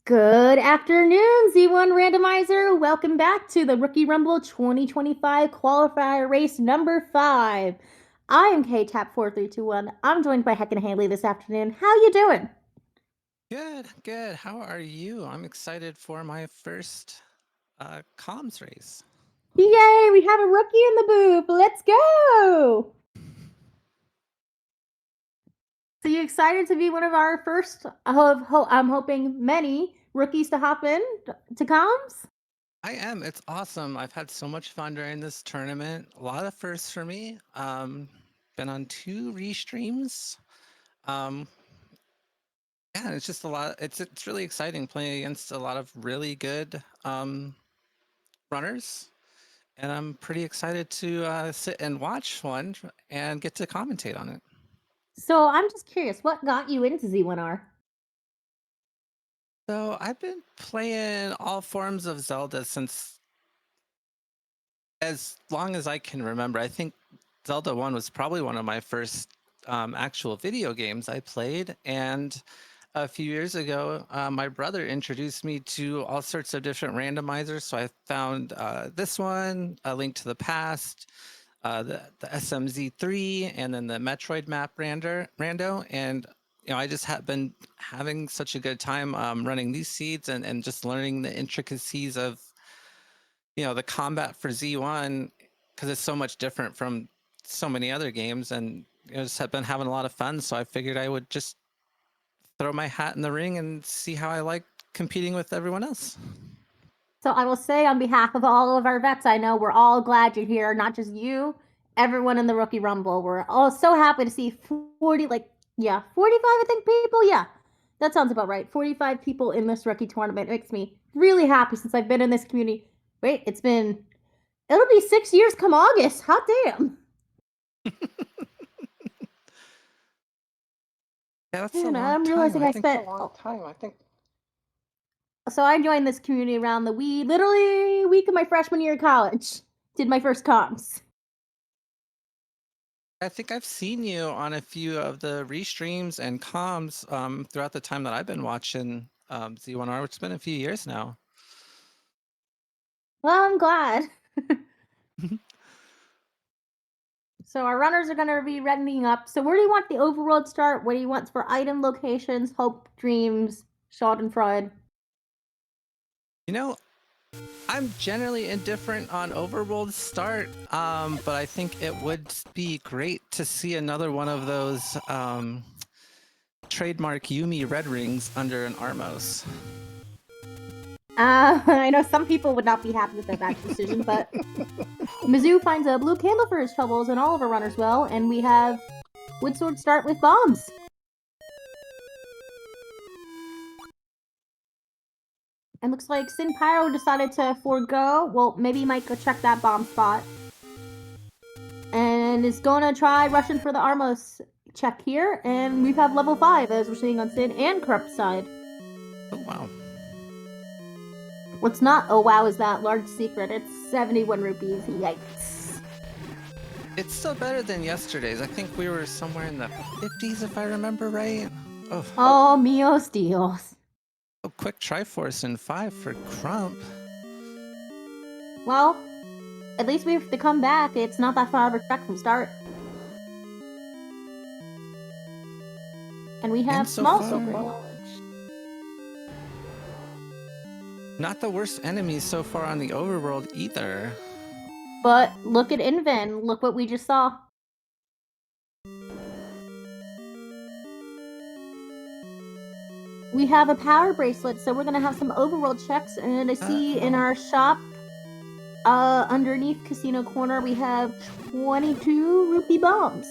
Good afternoon, Z1 Randomizer. Welcome back to the Rookie Rumble 2025 Qualifier Race number 5. I am KTAP4321. I'm joined by Heck and Haley this afternoon. How you doing? Good, good. How are you? I'm excited for my first comms race. Yay, we have a rookie in the booth. Let's go. So you excited to be one of our first, I'm hoping many rookies to hop in to comms? I am. It's awesome. I've had so much fun during this tournament. A lot of firsts for me. Been on 2 restreams. Um, yeah, it's just a lot. It's really exciting playing against a lot of really good runners, and I'm pretty excited to sit and watch one and get to commentate on it. So I'm just curious, what got you into Z1R? So I've been playing all forms of Zelda since as long as I can remember. I think Zelda 1 was probably one of my first actual video games I played. And a few years ago, my brother introduced me to all sorts of different randomizers. So I found this one, A Link to the Past, the SMZ3, and then the Metroid map rando. And I just have been having such a good time running these seeds and just learning the intricacies of the combat for Z1 because it's so much different from so many other games, and just have been having a lot of fun. So I figured I would just throw my hat in the ring and see how I like competing with everyone else. So I will say on behalf of all of our vets, I know we're all glad you're here, not just you, everyone in the Rookie Rumble. We're all so happy to see 40, 45, I think, people. Yeah, that sounds about right. 45 people in this rookie tournament. It makes me really happy since I've been in this community. Wait, it'll be 6 years come August. Hot damn. Yeah, that's a And long I'm time. realizing I I think spent, so I joined this community around the literally week of my freshman year of college. Did my first comms. I've seen you on a few of the restreams and comms throughout the time that I've been watching Z1R, which has been a few years now. Well, I'm glad. So our runners are going to be reddening up. So where do you want the overworld start? What do you want for item locations, hope, dreams, schadenfreude? You know, I'm generally indifferent on Overworld start, but I think it would be great to see another one of those trademark Yumi red rings under an Armos. I know some people would not be happy with that decision, but Mizzou finds a blue candle for his troubles, and all of our runners will, and we have Woodsword start with bombs. And looks like Sin Pyro decided to forego. Well, maybe he might go check that bomb spot. And is gonna try rushing for the Armos check here. And we have level 5 as we're seeing on Sin and Corrupt side. Oh, wow. What's not oh wow is that large secret. It's 71 rupees. Yikes. It's still better than yesterday's. I think we were somewhere in the 50s, if I remember right. Oh, mios dios. Oh, quick Triforce and 5 for Crump. Well, at least we have to come back. It's not that far of a trek from start. And we have So small far, silver knowledge. not the worst enemies so far on the Overworld either. But look at Inven. Look what we just saw. We have a power bracelet, so we're gonna have some overworld checks. And I see in our shop, underneath Casino Corner, we have 22 rupee bombs.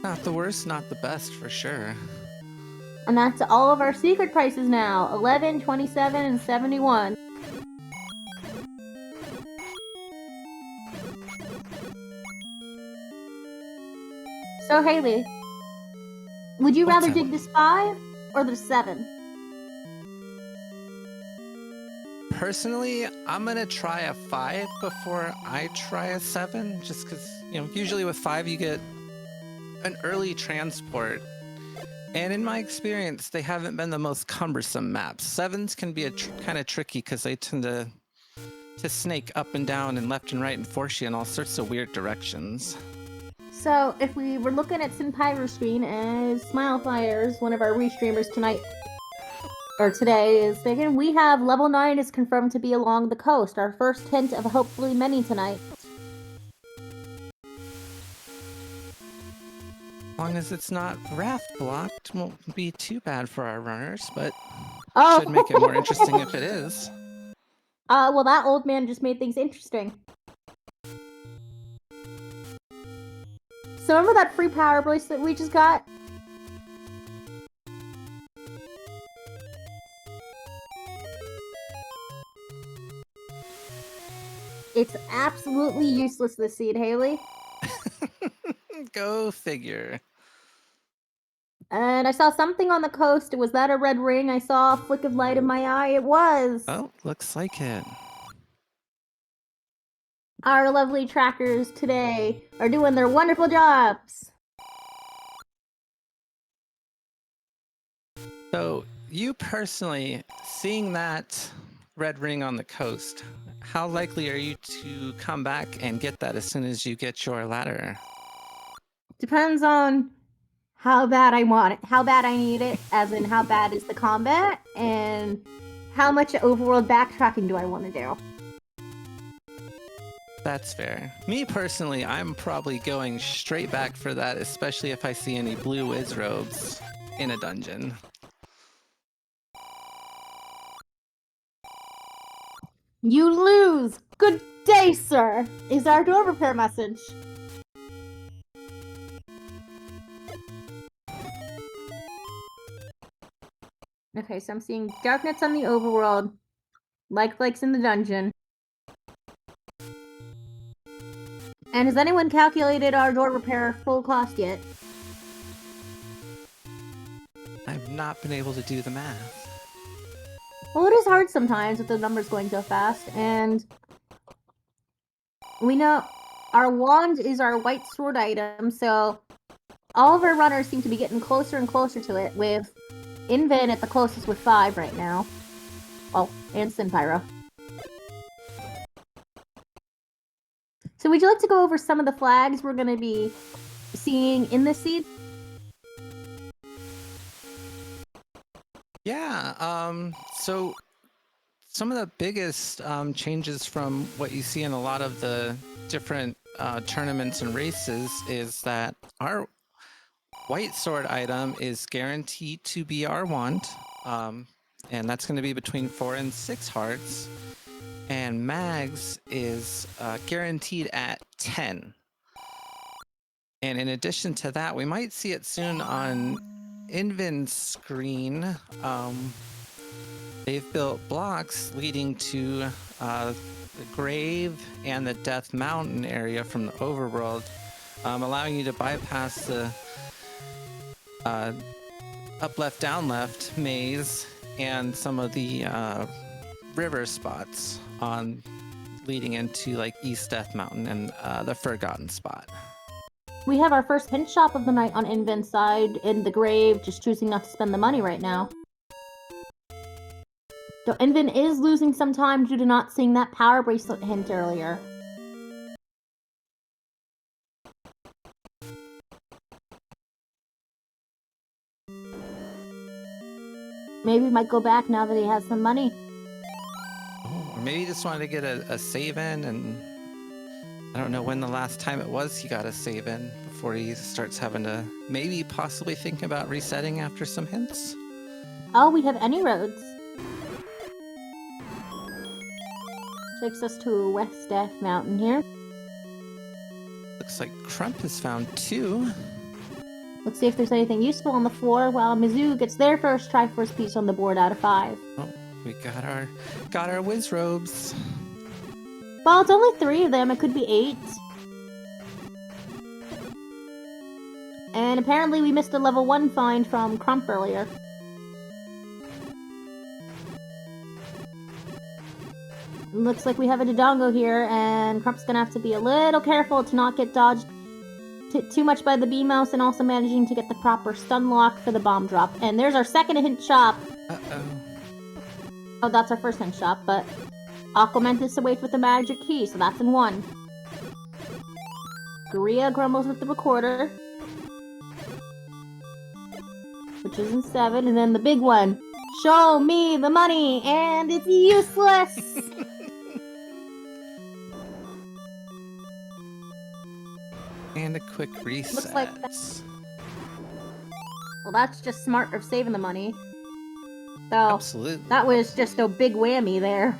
Not the worst, not the best for sure. And that's all of our secret prices now. 11, 27, and 71. So Haley, would you rather dig this 5 or the 7? Personally, I'm gonna try a 5 before I try a 7, just because usually with 5 you get an early transport, And in my experience, they haven't been the most cumbersome maps. 7s can be kind of tricky because they tend to snake up and down and left and right and force you in all sorts of weird directions. So, if we were looking at Synpyro's screen as Smilefire's, one of our restreamers tonight, or today, is thinking, we have level 9 is confirmed to be along the coast. Our first hint of hopefully many tonight. As long as it's not raft blocked, won't be too bad for our runners, but should make it more interesting if it is. Well, that old man just made things interesting. So remember that free power bracelet we just got? It's absolutely useless this seed, Haley. Go figure. And I saw something on the coast. Was that a red ring? I saw a flick of light in my eye. It was. Oh, looks like it. Our lovely trackers today are doing their wonderful jobs. So, you personally, seeing that red ring on the coast, how likely are you to come back and get that as soon as you get your ladder? Depends on how bad I want it, how bad I need it, as in how bad is the combat, and how much overworld backtracking do I want to do. That's fair. Me personally, I'm probably going straight back for that, especially if I see any blue whiz robes in a dungeon. You lose! Good day, sir! Is our door repair message. Okay, so I'm seeing Darknets on the overworld, likes in the dungeon. And has anyone calculated our door repair full cost yet? I've not been able to do the math. Well, it is hard sometimes with the numbers going so fast, and we know our wand is our white sword item, so all of our runners seem to be getting closer and closer to it, with Invan at the closest with 5 right now. Oh, and Synpyro. So would you like to go over some of the flags we're going to be seeing in this seed? Yeah, so some of the biggest changes from what you see in a lot of the different tournaments and races is that our white sword item is guaranteed to be our wand, and that's going to be between 4 and 6 hearts. And Mags is guaranteed at 10. And in addition to that, we might see it soon on Invin's screen. They've built blocks leading to the Grave and the Death Mountain area from the overworld, allowing you to bypass the up left down left maze and some of the river spots on leading into like East Death Mountain and the Forgotten spot. We have our first hint shop of the night on Invin's side in the Grave, just choosing not to spend the money right now. So Invin is losing some time due to not seeing that power bracelet hint earlier. Maybe he might go back now that he has some money. Or maybe he just wanted to get a save in, and I don't know when the last time it was he got a save in before he starts having to maybe possibly think about resetting after some hints. Oh, we have any roads. Takes us to West Death Mountain here. Looks like Crump has found 2. Let's see if there's anything useful on the floor while Mizzou gets their first Triforce piece on the board out of 5. Oh, we got our whiz robes. Well, it's only 3 of them. It could be 8. And apparently we missed a level 1 find from Crump earlier. Looks like we have a Dodongo here, and Crump's gonna have to be a little careful to not get dodged too much by the bee mouse and also managing to get the proper stun lock for the bomb drop. And there's our second hint shop. Uh-oh. Oh, that's our first hint shop, but Aquamentus awaits with the magic key, so that's in 1. Korea grumbles with the recorder, which is in 7, and then the big one. Show me the money, and it's useless! And a quick reset. Looks like well, that's just smart of saving the money. So, Absolutely. that was just a big whammy there.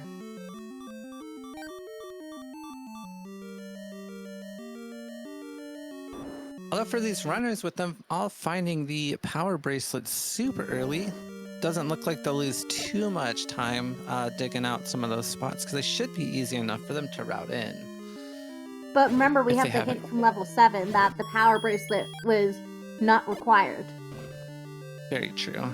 Although for these runners, with them all finding the power bracelet super early, doesn't look like they'll lose too much time digging out some of those spots, because they should be easy enough for them to route in. But remember, we If have they the haven't. hint from level 7 that the power bracelet was not required. Very true.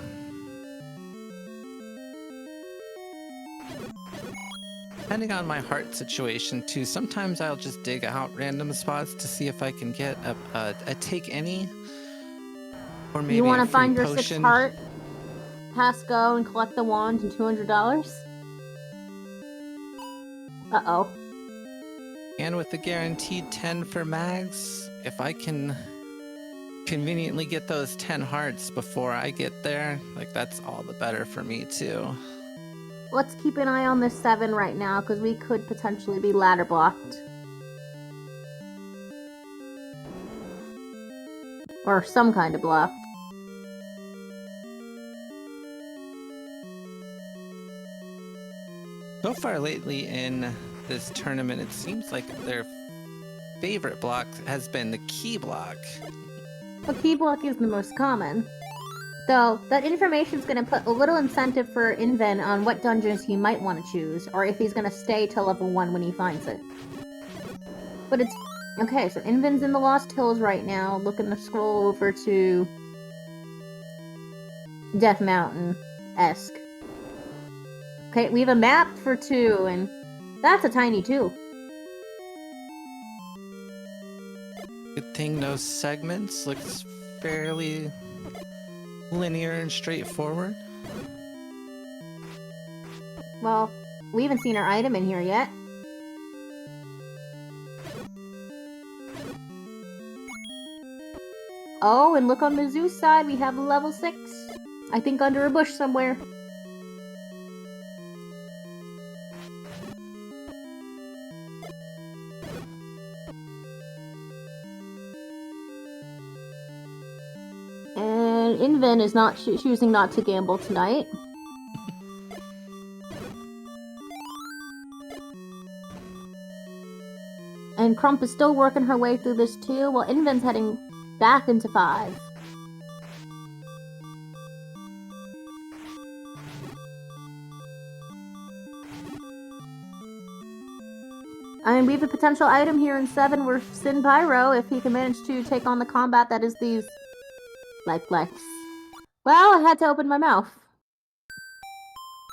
Depending on my heart situation too, sometimes I'll just dig out random spots to see if I can get a take any, or maybe You want a to free find your potion. 6th heart, pass go, and collect the wand and $200? Uh-oh. And with the guaranteed 10 for mags, if I can conveniently get those 10 hearts before I get there, like, that's all the better for me too. Let's keep an eye on this 7 right now, because we could potentially be ladder blocked. Or some kind of block. So far lately in this tournament, it seems like their favorite block has been the key block. Well, key block is the most common. Though, that information's going to put a little incentive for Inven on what dungeons he might want to choose, or if he's going to stay till level 1 when he finds it. But it's... Okay, so Inven's in the Lost Hills right now, looking to scroll over to... Death Mountain-esque. Okay, we have a map for 2, and that's a tiny 2. Good thing those segments looks fairly linear and straightforward. Well, we haven't seen our item in here yet. Oh, and look on Mizzou's side, we have level 6. I think under a bush somewhere. And Inven is not choosing not to gamble tonight. And Crump is still working her way through this too, while Inven's heading back into 5. And we have a potential item here in 7 where Sin Pyro, if he can manage to take on the combat that is these life flex. Well, I had to open my mouth.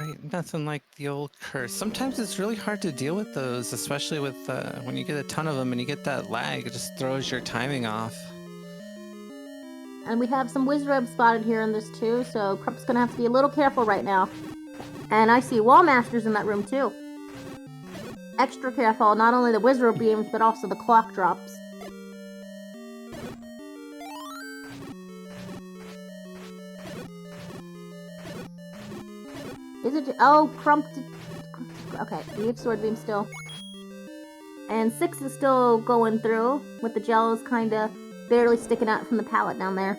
Right, nothing like the old curse. Sometimes it's really hard to deal with those, especially with when you get a ton of them and you get that lag, it just throws your timing off. And we have some Wizrobe spotted here in this too, so Crump's gonna have to be a little careful right now. And I see Wall Masters in that room too. Extra careful, not only the Wizrobe beams, but also the clock drops. Is it? Oh, Crump did... Okay, we have Sword Beam still. And 6 is still going through, with the gels kinda barely sticking out from the pallet down there.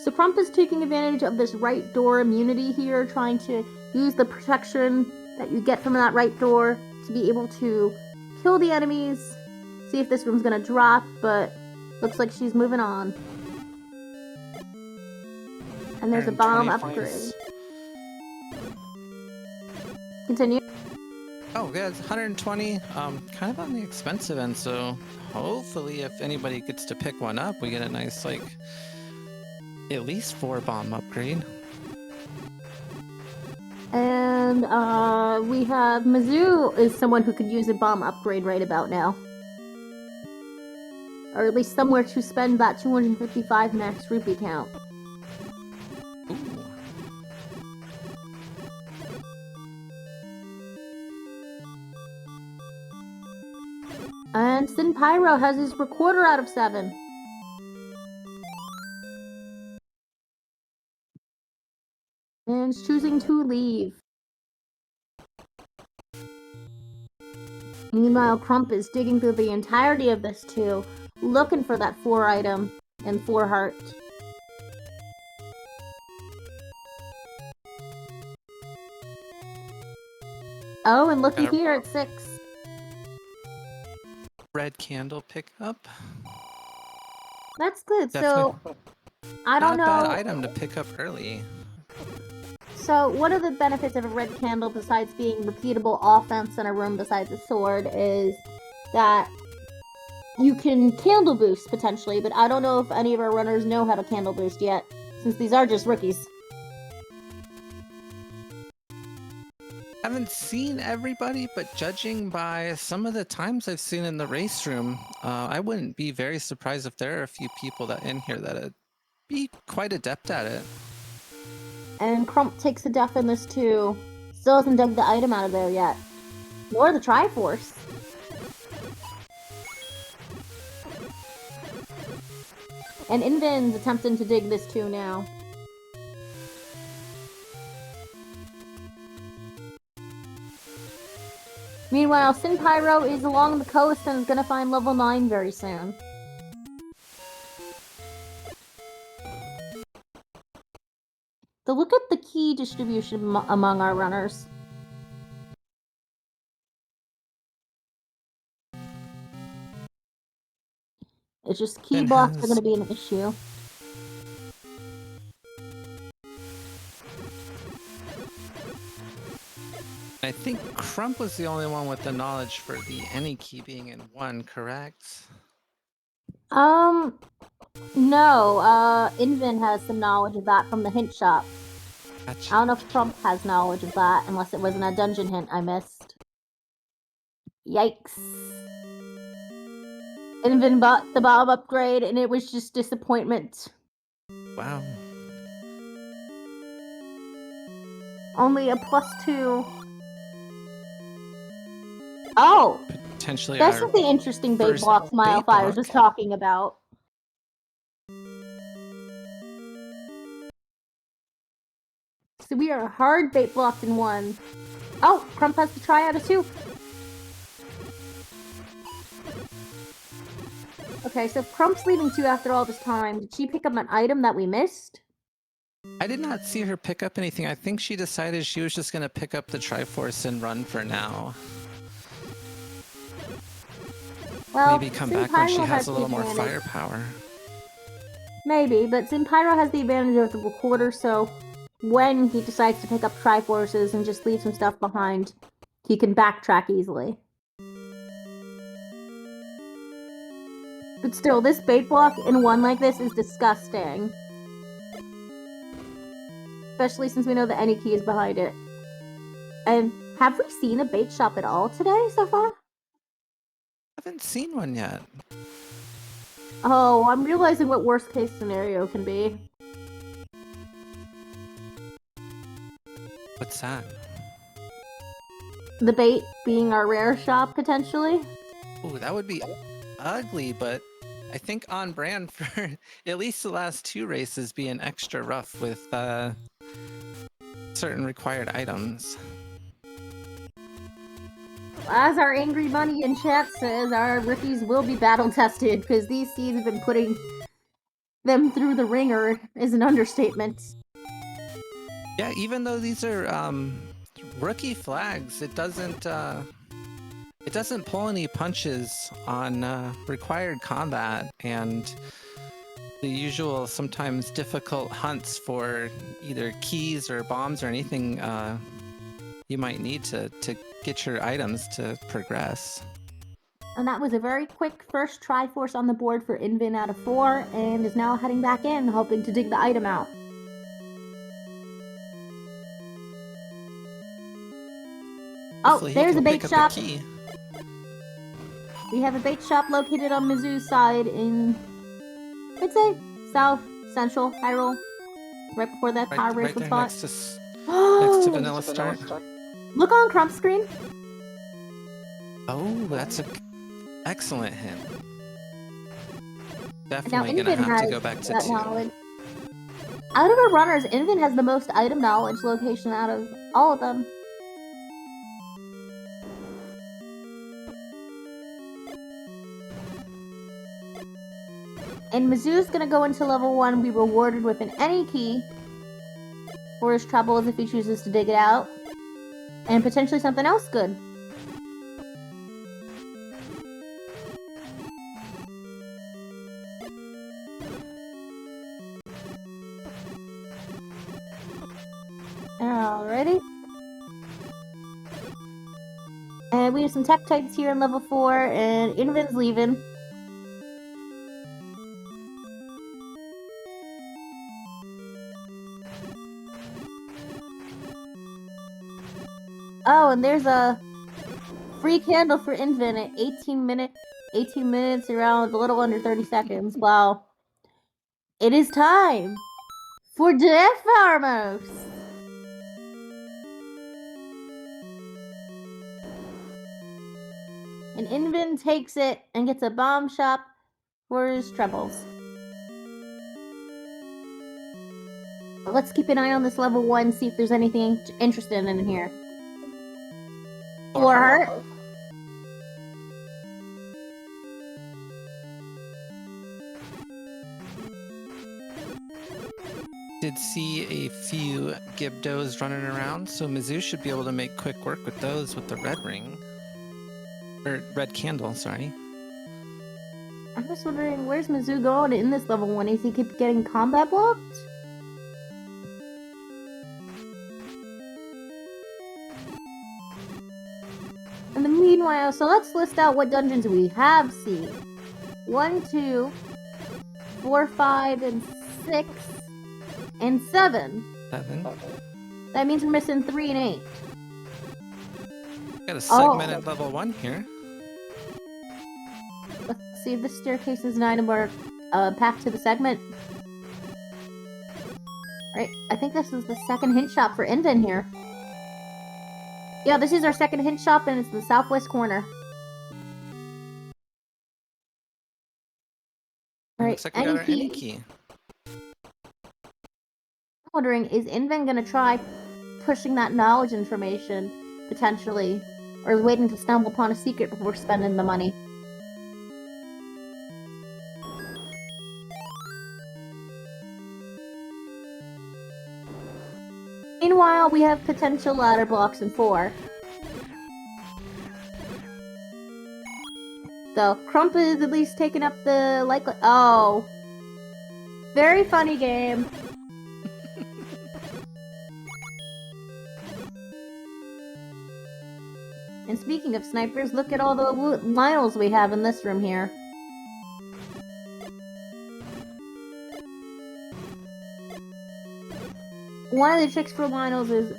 So Crump is taking advantage of this right door immunity here, trying to use the protection that you get from that right door to be able to kill the enemies. See if this room's gonna drop, but looks like she's moving on. And there's a bomb 120 upgrade. points. Continue. Oh, yeah, it's 120. Kind of on the expensive end, so hopefully if anybody gets to pick one up, we get a nice, like, at least 4 bomb upgrade. And we have Mizzou is someone who could use a bomb upgrade right about now. Or at least somewhere to spend that 255 max rupee count. Ooh. And Sin Pyro has his recorder out of 7. And is choosing to leave. Meanwhile, Crump is digging through the entirety of this too, looking for that 4 item and 4 heart. Oh, and looky here at 6. Red candle pickup. That's good. Definitely So, I don't know. Not a bad item to pick up early. So, one of the benefits of a red candle, besides being repeatable offense in a room besides a sword, is that you can candle boost potentially, but I don't know if any of our runners know how to candle boost yet, since these are just rookies. Haven't seen everybody, but judging by some of the times I've seen in the race room, I wouldn't be very surprised if there are a few people that in here that'd be quite adept at it. And Crump takes a death in this too. Still hasn't dug the item out of there yet. Nor the Triforce. And Invin's attempting to dig this too now. Meanwhile, Sin Pyro is along the coast and is gonna find level 9 very soon. So look at the key distribution among our runners. It's just key blocks are going to be an issue. I think Crump was the only one with the knowledge for the any key being in 1, correct? No, Invin has some knowledge of that from the hint shop. Gotcha. I don't know if Trump has knowledge of that, unless it was in a dungeon hint I missed. Yikes. Invin bought the Bob upgrade, and it was just disappointment. Wow. Only a +2. Oh! Potentially this is the interesting bait block Smilefire was talking about. So we are hard bait blocked in 1. Oh, Crump has to try out a 2. Okay, so if Crump's leaving 2 after all this time, did she pick up an item that we missed? I did not see her pick up anything. I think she decided she was just going to pick up the Triforce and run for now. Well, maybe come back when she has a little more firepower. Maybe, but Zinpyro has the advantage of the recorder, so when he decides to pick up Triforces and just leave some stuff behind, he can backtrack easily. But still, this bait block in 1 like this is disgusting. Especially since we know that any key is behind it. And have we seen a bait shop at all today so far? I haven't seen one yet. Oh, I'm realizing what worst case scenario can be. What's that? The bait being our rare shop, potentially? Ooh, that would be ugly, but I think on brand for at least the last 2 races being extra rough with certain required items. As our Angry Bunny in chat says, our rookies will be battle tested, because these seeds have been putting them through the ringer is an understatement. Yeah, even though these are rookie flags, it doesn't pull any punches on required combat and the usual sometimes difficult hunts for either keys or bombs or anything you might need to get your items to progress. And that was a very quick first Triforce on the board for Invin out of 4, and is now heading back in, hoping to dig the item out. Hopefully oh, there's a bait shop. We have a bait shop located on Mizzou's side in, I'd say, South Central Hyrule, right before that power Right bracelet there spot. next to Vanilla Start. Look on Crump's screen. Oh, that's an excellent hint. Now Definitely gonna Invin have to has go back to that 2. knowledge. Out of our runners, Invin has the most item knowledge location out of all of them. And Mizzou's gonna go into level 1, be rewarded with an any key for his troubles if he chooses to dig it out. And potentially something else good. Alrighty. And we have some tech types here in level 4, and Invin's leaving. Oh, and there's a free candle for Invin at 18 minutes, around a little under 30 seconds. Wow. It is time for Death Farmers! And Invin takes it and gets a bomb shop for his troubles. But let's keep an eye on this level 1, see if there's anything interesting in here. For her. Did see a few Gibdos running around, so Mizzou should be able to make quick work with those with the red ring. Or red candle, sorry. I'm just wondering, where's Mizzou going in this level 1? Is he keep getting combat blocked? In the meanwhile, so let's list out what dungeons we have seen. 1, 2, 4, 5, and 6, and 7. 7. That means we're missing 3 and 8. Got a segmented level 1 here. Let's see if this staircase is an item or path to the segment. Right, I think this is the second hint shop for Invin here. Yeah, this is our second hint shop, and it's the southwest corner. All right, Looks like we got our any key. I'm wondering, is Invin gonna try pushing that knowledge information, potentially? Or is waiting to stumble upon a secret before spending the money? Meanwhile, we have potential ladder blocks in 4. So, Crump is at least taking up the likely. Oh. Very funny game. And speaking of snipers, look at all the Lionels we have in this room here. One of the tricks for Lionels is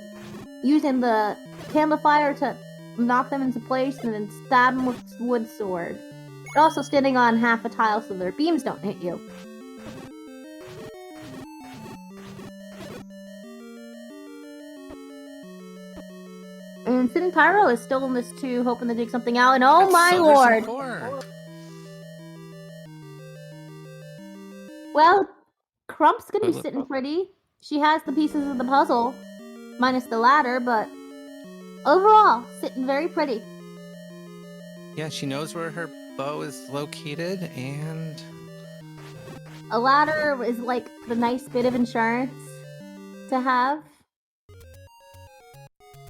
using the candle fire to knock them into place and then stab them with wood sword. But also standing on half a tile so their beams don't hit you. And Sin Pyro is still in this too, hoping to dig something out, and oh That's my lord! 4. Well, Crump's gonna be sitting pretty. She has the pieces of the puzzle, minus the ladder, but overall, sitting very pretty. Yeah, she knows where her bow is located, and A ladder is like the nice bit of insurance to have.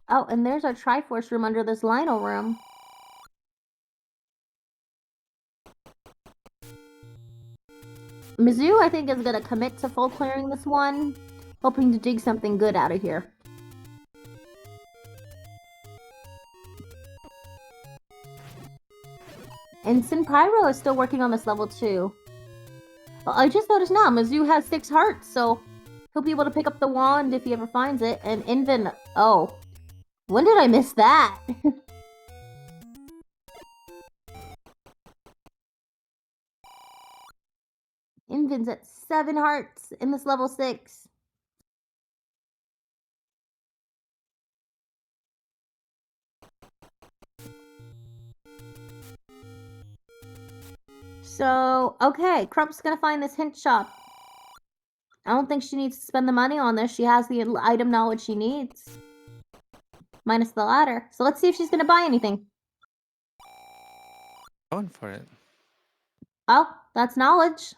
Oh, and there's our Triforce room under this Lionel room. Mizzou, I think, is gonna commit to full clearing this one, hoping to dig something good out of here. And Sin Pyro is still working on this level too. Well, I just noticed now, Mizzou has 6 hearts, so he'll be able to pick up the wand if he ever finds it. And Invin, oh, when did I miss that? Invin's at 7 hearts in this level 6. So, okay, Crump's gonna find this hint shop. I don't think she needs to spend the money on this. She has the item knowledge she needs. Minus the ladder. So let's see if she's gonna buy anything. Going for it. Oh, that's knowledge.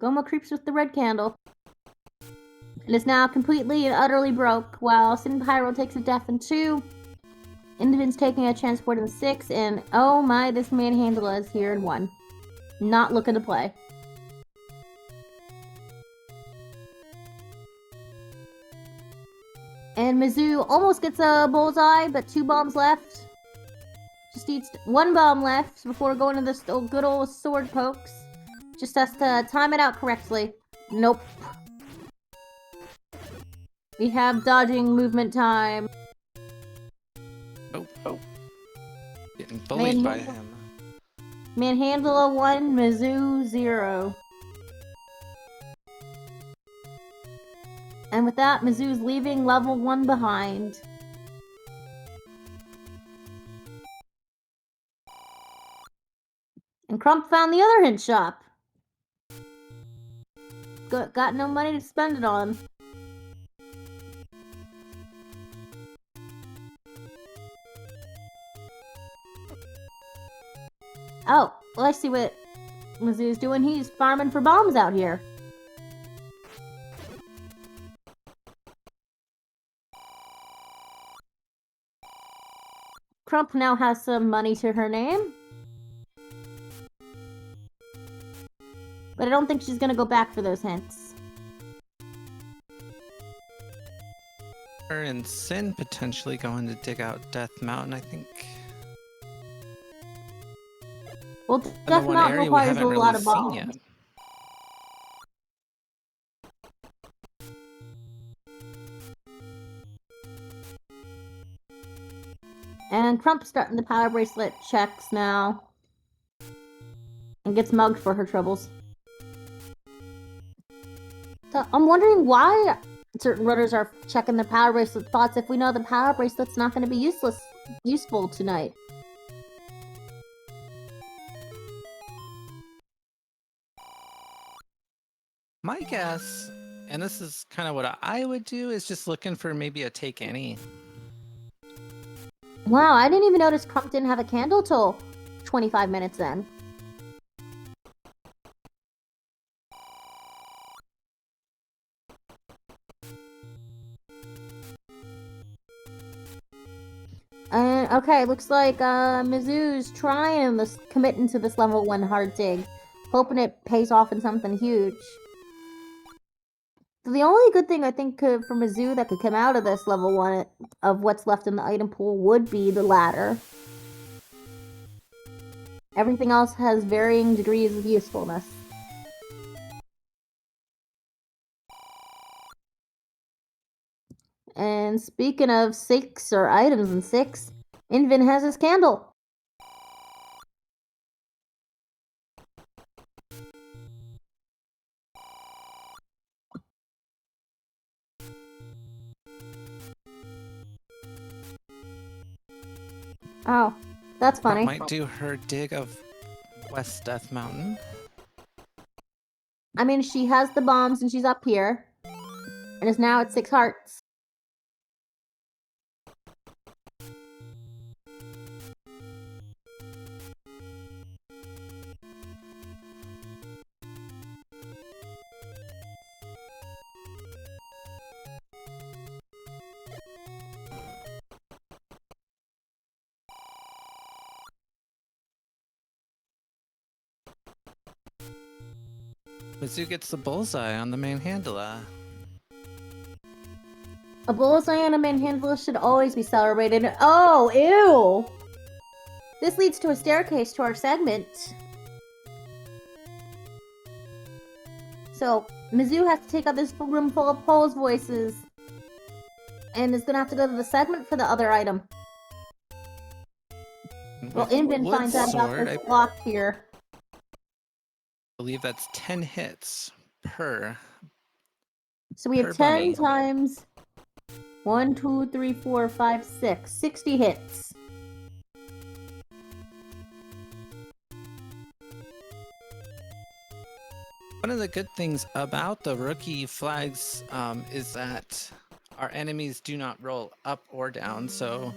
Goma creeps with the red candle. And is now completely and utterly broke, while Sin Pyro takes a death in 2. Indivin's taking a transport in 6, and oh my, this manhandler is here in 1. Not looking to play. And Mizzou almost gets a bullseye, but 2 bombs left. Just needs 1 bomb left before going to this good old sword pokes. Just has to time it out correctly. Nope. We have dodging movement time. Oh. Getting bullied by him. Manhandler 1, Mizzou 0. And with that, Mizzou's leaving level 1 behind. And Crump found the other hint shop. Got no money to spend it on. Oh, well, I see what Mizzou's doing. He's farming for bombs out here. Crump now has some money to her name. But I don't think she's gonna go back for those hints. Her and Sin potentially going to dig out Death Mountain, I think. Well, Death Mountain requires a lot of bombs. Yet. And Crump's starting the power bracelet checks now. And gets mugged for her troubles. So I'm wondering why certain runners are checking their power bracelet spots if we know the power bracelet's not going to be useful tonight. My guess, and this is kind of what I would do, is just looking for maybe a take any. Wow, I didn't even notice Crump didn't have a candle till 25 minutes then. Okay, looks like Mizzou's trying this, committing to this level 1 hard dig, hoping it pays off in something huge. So the only good thing I think for Mizzou that could come out of this level 1 of what's left in the item pool would be the ladder. Everything else has varying degrees of usefulness. And speaking of 6 or items in 6, Invin has his candle. Oh, that's funny. That might do her dig of West Death Mountain. I mean, she has the bombs and she's up here. And is now at 6 hearts. Mizzou gets the bullseye on the manhandler. A bullseye on a manhandler should always be celebrated. Oh, ew! This leads to a staircase to our segment. So, Mizzou has to take out this room full of Pole's voices. And is gonna have to go to the segment for the other item. Well, Invin finds out about this block here. believe that's 10 hits per So we have 10 bunny. times 1, 2, 3, 4, 5, 6. 60 hits. One of the good things about the rookie flags is that our enemies do not roll up or down, so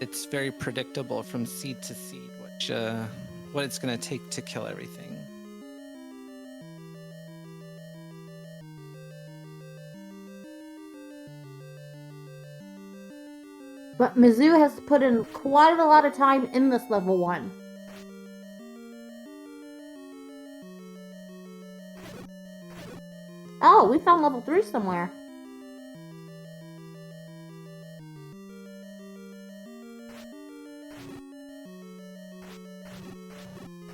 it's very predictable from seed to seed what it's going to take to kill everything. But Mizzou has put in quite a lot of time in this level 1. Oh, we found level 3 somewhere.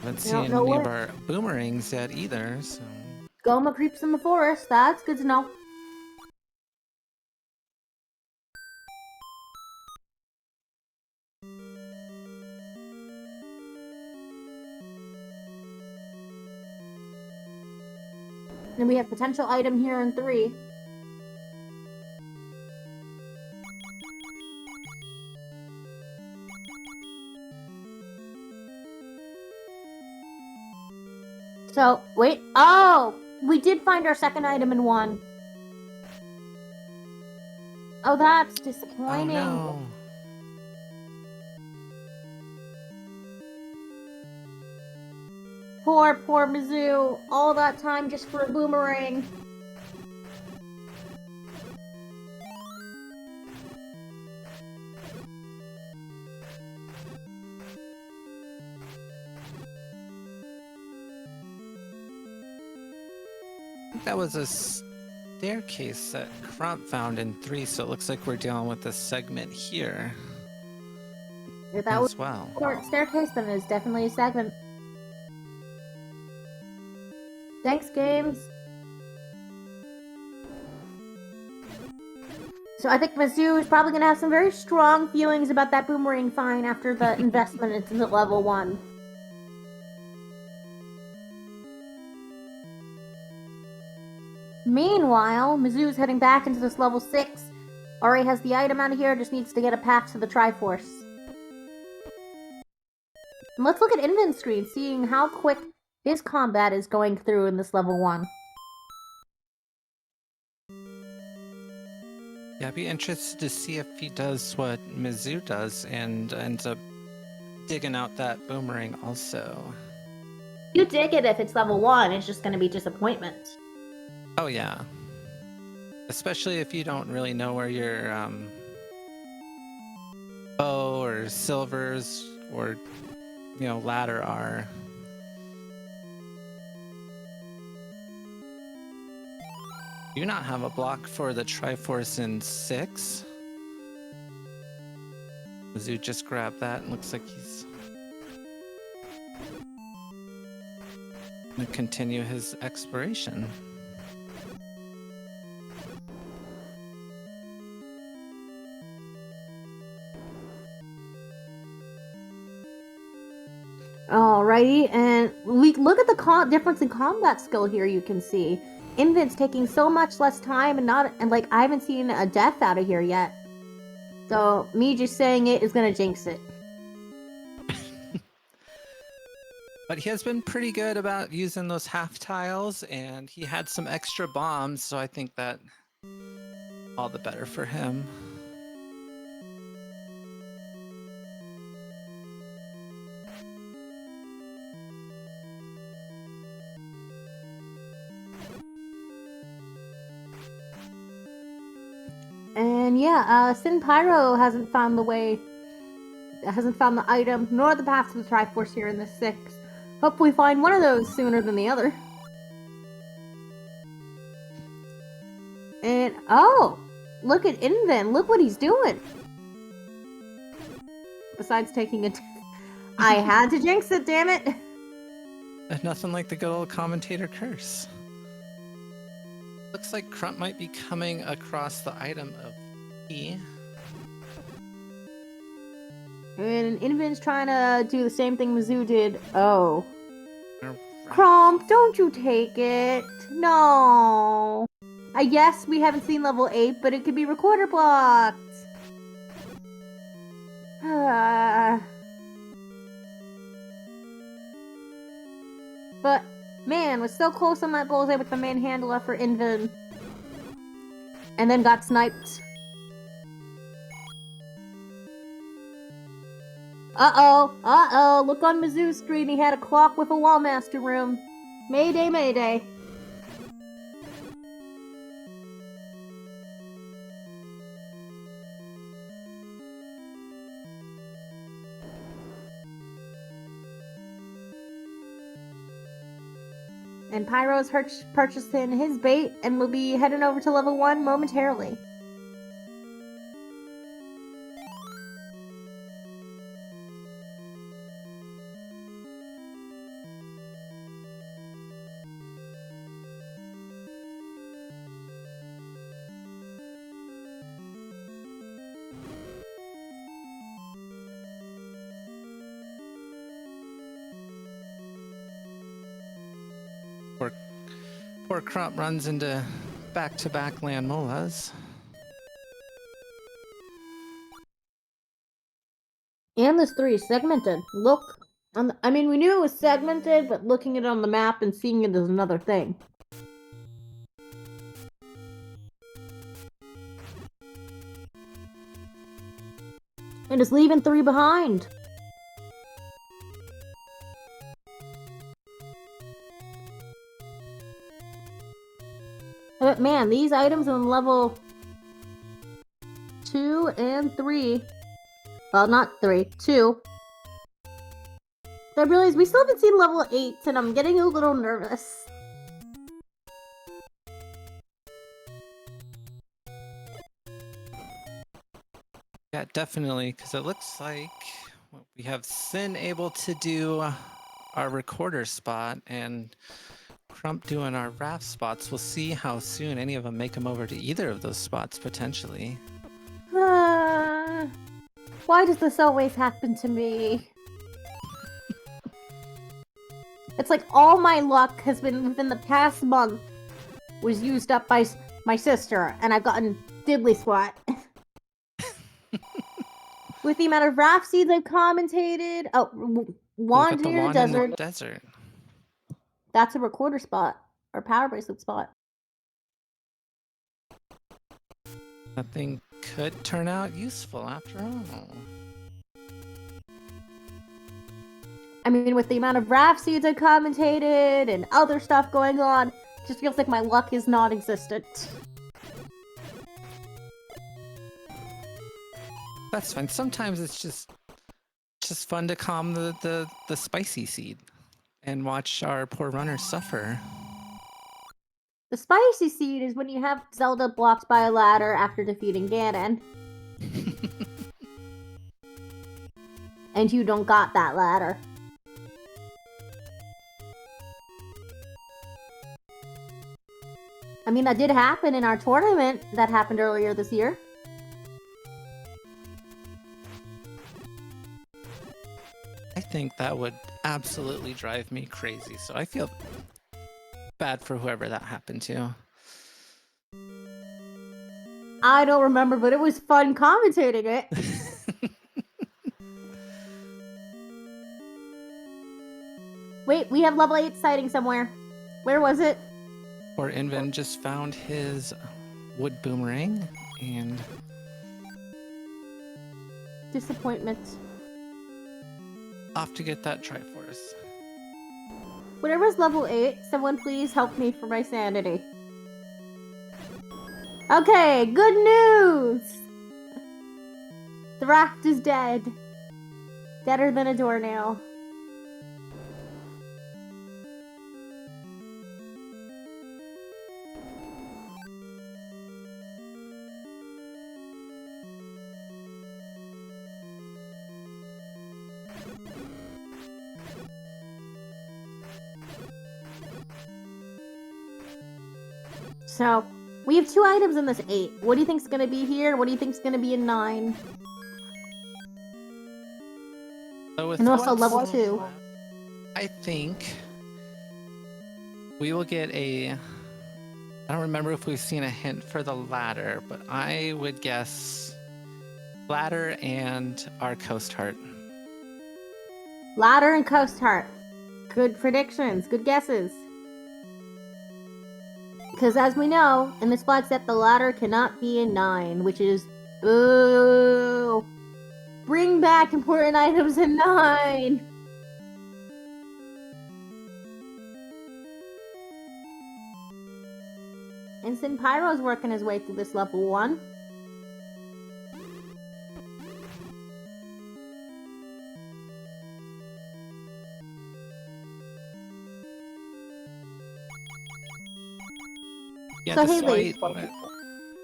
Haven't seen any of our boomerangs yet either, so... Goma creeps in the forest. That's good to know. And we have potential item here in 3. So, wait. Oh! We did find our second item in 1. Oh, that's disappointing. Oh, no. Poor Mizzou. All that time just for a boomerang. I think that was a staircase that Crump found in 3, so it looks like we're dealing with a segment here If that as was well. a staircase, then it's definitely a segment. Thanks, games. So I think Mizzou is probably going to have some very strong feelings about that boomerang find after the investment into level 1. Meanwhile, Mizzou's heading back into this level 6. Already has the item out of here, just needs to get a path to the Triforce. And let's look at Invin's screen, seeing how quick his combat is going through in this level 1. Yeah, I'd be interested to see if he does what Mizzou does and ends up digging out that boomerang also. You dig it if it's level 1, it's just going to be disappointment. Oh, yeah. Especially if you don't really know where your bow or silvers or, ladder are. Do you not have a block for the Triforce in 6? Mizzou just grabbed that and looks like he's going to continue his exploration. Alrighty, and we look at the difference in combat skill here. You can see Invin's taking so much less time, and I haven't seen a death out of here yet. So me just saying it is gonna jinx it. But he has been pretty good about using those half tiles, and he had some extra bombs, so I think that all the better for him. And yeah, Sin Pyro hasn't found the item, nor the path to the Triforce here in the 6. Hope we find one of those sooner than the other. And oh, look at Invin. Look what he's doing. Besides taking it, I had to jinx it. Damn it! Nothing like the good old commentator curse. Looks like Crump might be coming across the item of E. And Invin's trying to do the same thing Mizzou did. Oh. Crump, don't you take it. No. Yes, we haven't seen level 8, but it could be recorder blocked. But, man, was so close on that bullseye with the manhandler for Invin. And then got sniped. Uh-oh. Look on Mizzou's screen. He had a clock with a wallmaster room. Mayday, mayday. And Pyro's purchasing his bait and will be heading over to level 1 momentarily. Poor Crump runs into back-to-back land molas. And this 3 is segmented. Look, I mean, we knew it was segmented, but looking at it on the map and seeing it is another thing. And it's leaving 3 behind. But man, these items on level 2 and 3. Well, not 3, 2. I realize we still haven't seen level 8, and I'm getting a little nervous. Yeah, definitely, because it looks like we have Sin able to do our recorder spot and Crump doing our raft spots. We'll see how soon any of them make them over to either of those spots, potentially. Why does this always happen to me? It's like all my luck has been within the past month was used up by my sister, and I've gotten diddly squat. With the amount of raft seeds I've commentated. Oh, Wand near the desert. That's a recorder spot. Or power bracelet spot. That thing could turn out useful after all. I mean, with the amount of raft seeds I commentated and other stuff going on, it just feels like my luck is non-existent. That's fine. Sometimes it's just fun to calm the spicy seed and watch our poor runners suffer. The spicy seed is when you have Zelda blocked by a ladder after defeating Ganon. And you don't got that ladder. I mean, that did happen in our tournament that happened earlier this year. I think that would absolutely drive me crazy, so I feel bad for whoever that happened to. I don't remember, but it was fun commentating it. Wait, we have level 8 sighting somewhere. Where was it? Poor Invin just found his wood boomerang and... Disappointment. Off to get that Triforce. Whatever's level 8, someone please help me for my sanity. Okay, good news! The raft is dead. Deader than a doornail. So, we have 2 items in this 8. What do you think's gonna be here? What do you think's gonna be in 9? So and also level 2. I think we will get a... I don't remember if we've seen a hint for the ladder, but I would guess ladder and our coast heart. Ladder and coast heart. Good predictions, good guesses. Because as we know, in this flag set, the ladder cannot be a 9, which is boo. Bring back important items in 9. And Pyro's working his way through this level 1. Yeah, So, despite...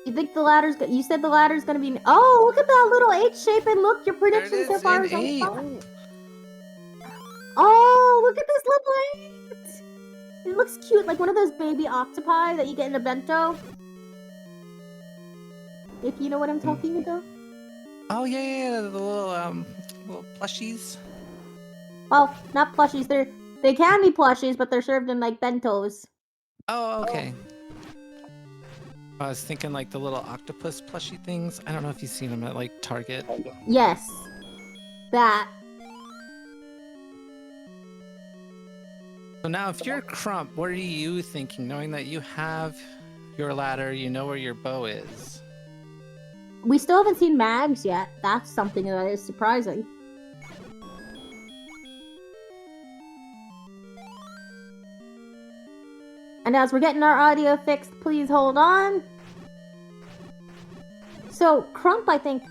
you think the ladder's... You said the ladder's gonna be... Oh, look at that little H shape, and look, your prediction so far is on 8. spot. Oh, look at this little 8! It looks cute, like one of those baby octopi that you get in a bento. If you know what I'm talking about. Oh yeah, the little plushies. Well, not plushies. They can be plushies, but they're served in like bentos. Oh, okay. I was thinking like the little octopus plushie things. I don't know if you've seen them at like Target. Yes, that. So now, if you're Crump, what are you thinking? Knowing that you have your ladder, you know where your bow is. We still haven't seen Mags yet. That's something that is surprising. And as we're getting our audio fixed, please hold on. So Crump, I think,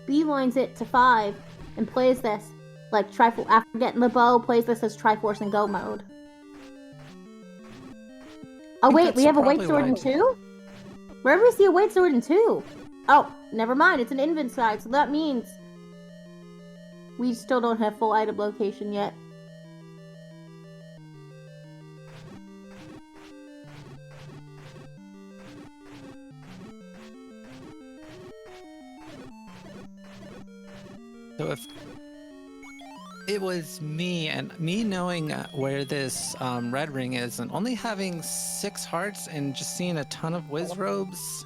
beelines it to 5 and plays this like after getting the bow, plays this as Triforce and Go mode. Oh wait, we have a White Sword in 2? Where do we see a White Sword in 2? Oh, never mind, it's an invent side, so that means we still don't have full item location yet. So if it was me, and me knowing where this red ring is, and only having 6 hearts and just seeing a ton of whiz robes,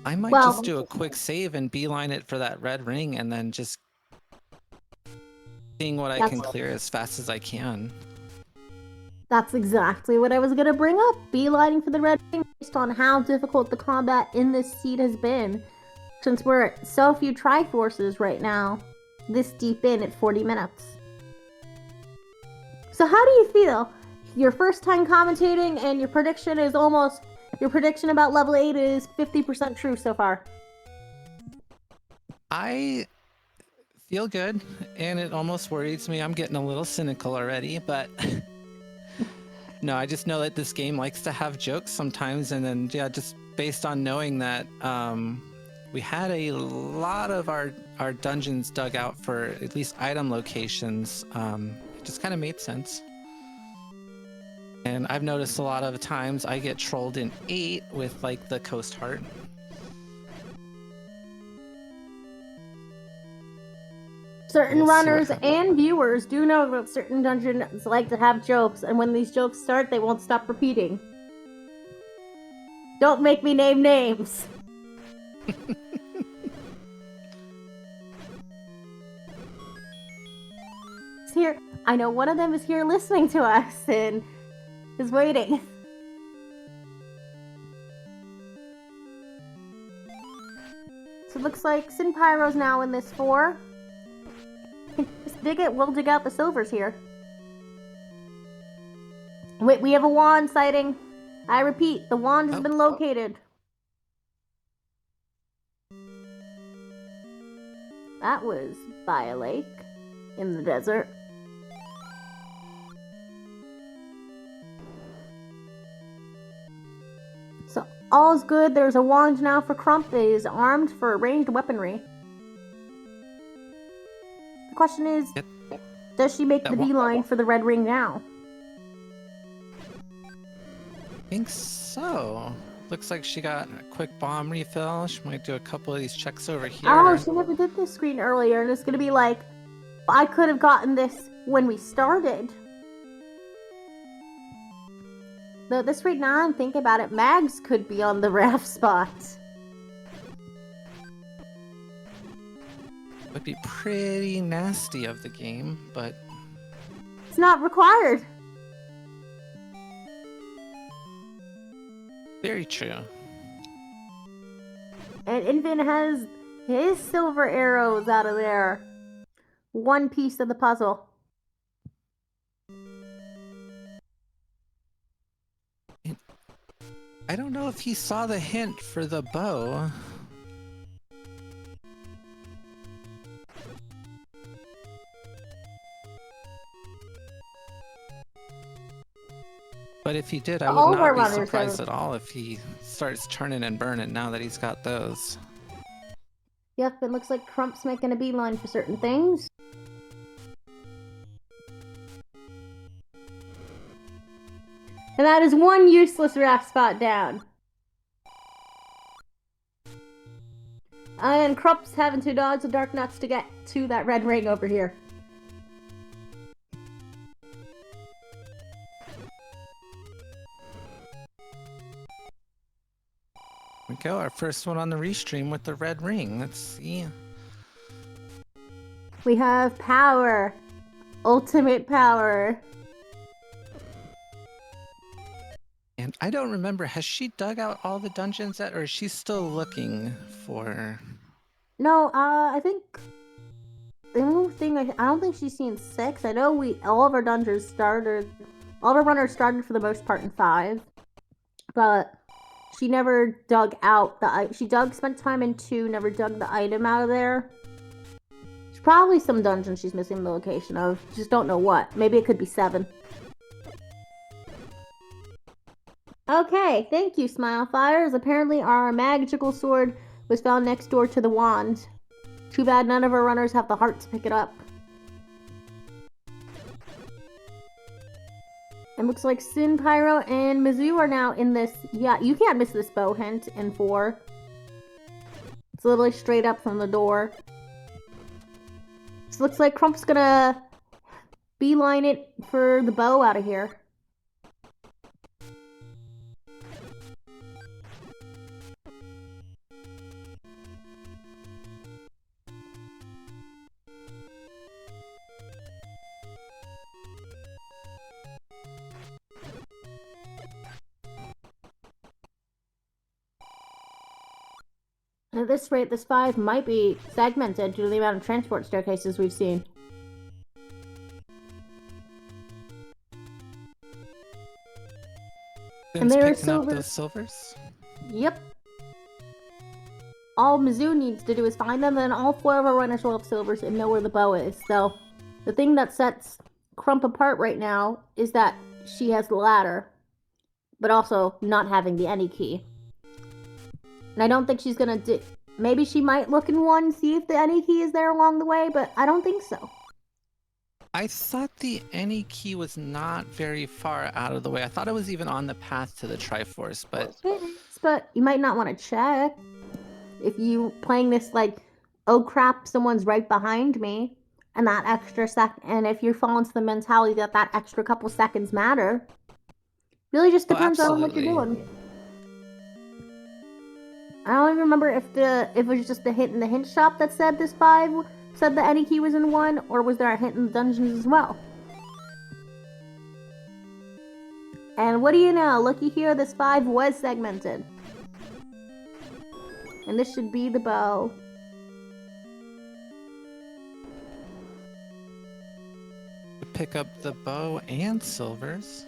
I might just do a quick save and beeline it for that red ring, and then just seeing what I can clear as fast as I can. That's exactly what I was gonna bring up. Beelining for the red ring based on how difficult the combat in this seed has been. Since we're at so few Triforces right now, this deep in at 40 minutes. So how do you feel? Your first time commentating and your prediction about level 8 is 50% true so far. I feel good, and it almost worries me. I'm getting a little cynical already, but no, I just know that this game likes to have jokes sometimes, and then yeah, just based on knowing that we had a lot of our dungeons dug out for at least item locations. It just kind of made sense. And I've noticed a lot of times I get trolled in 8 with like the Coast Heart. Certain runners and viewers do know that certain dungeons like to have jokes, and when these jokes start, they won't stop repeating. Don't make me name names. Here, I know one of them is here listening to us and is waiting. So it looks like Sin Pyro's now in this 4. Just dig it, we'll dig out the silvers here. Wait, we have a wand sighting. I repeat, the wand has been located. That was by a lake in the desert. So all's good. There's a wand now for Crump. It is armed for ranged weaponry. The question is, does she make the beeline for the red ring now? I think so. Looks like she got a quick bomb refill. She might do a couple of these checks over here. Oh, she never did this screen earlier, and it's gonna be like, I could have gotten this when we started. Though at this rate now I'm thinking about it, Mags could be on the raft spot. Would be pretty nasty of the game, but It's not required. very true. And Infant has his silver arrows out of there. One piece of the puzzle. I don't know if he saw the hint for the bow. But if he did, I would All of our not be runners surprised have- at all if he starts turning and burning now that he's got those. Yep, it looks like Crump's making a beeline for certain things. And that is one useless raft spot down. And Crump's having to dodge the dark nuts to get to that red ring over here. Here we go, our first one on the restream with the red ring. Let's see. We have power. Ultimate power. And I don't remember, has she dug out all the dungeons yet, or is she still looking for... No, I think the only thing I don't think she's seen 6. I know all of our dungeons started, all of our runners started for the most part in 5, but she never dug out spent time in 2, never dug the item out of there. There's probably some dungeon she's missing the location of, just don't know what. Maybe it could be 7. Okay, thank you, Smile Fires. Apparently our magical sword was found next door to the wand. Too bad none of our runners have the heart to pick it up. And looks like Sin, Pyro, and Mizzou are now in this. Yeah, you can't miss this bow hint in 4. It's literally straight up from the door. So looks like Crump's gonna beeline it for the bow out of here. At this rate, this 5 might be segmented due to the amount of transport staircases we've seen. And there are picking up silver- those silvers? Yep. All Mizzou needs to do is find them, then all 4 of our runners will have silvers and know where the bow is. So, the thing that sets Crump apart right now is that she has the ladder, but also not having the any key. And I don't think she's gonna maybe she might look in 1, see if the any key is there along the way, but I don't think so. I thought the any key was not very far out of the way. I thought it was even on the path to the Triforce, but... But you might not want to check. If you playing this like, oh crap, someone's right behind me, and that extra and if you're falling to the mentality that that extra couple seconds matter, really just depends on what you're doing. I don't even remember if it was just the hint in the hint shop that said this 5 said the any key was in 1, or was there a hint in the dungeons as well? And what do you know? Looky here, this 5 was segmented. And this should be the bow. Pick up the bow and silvers.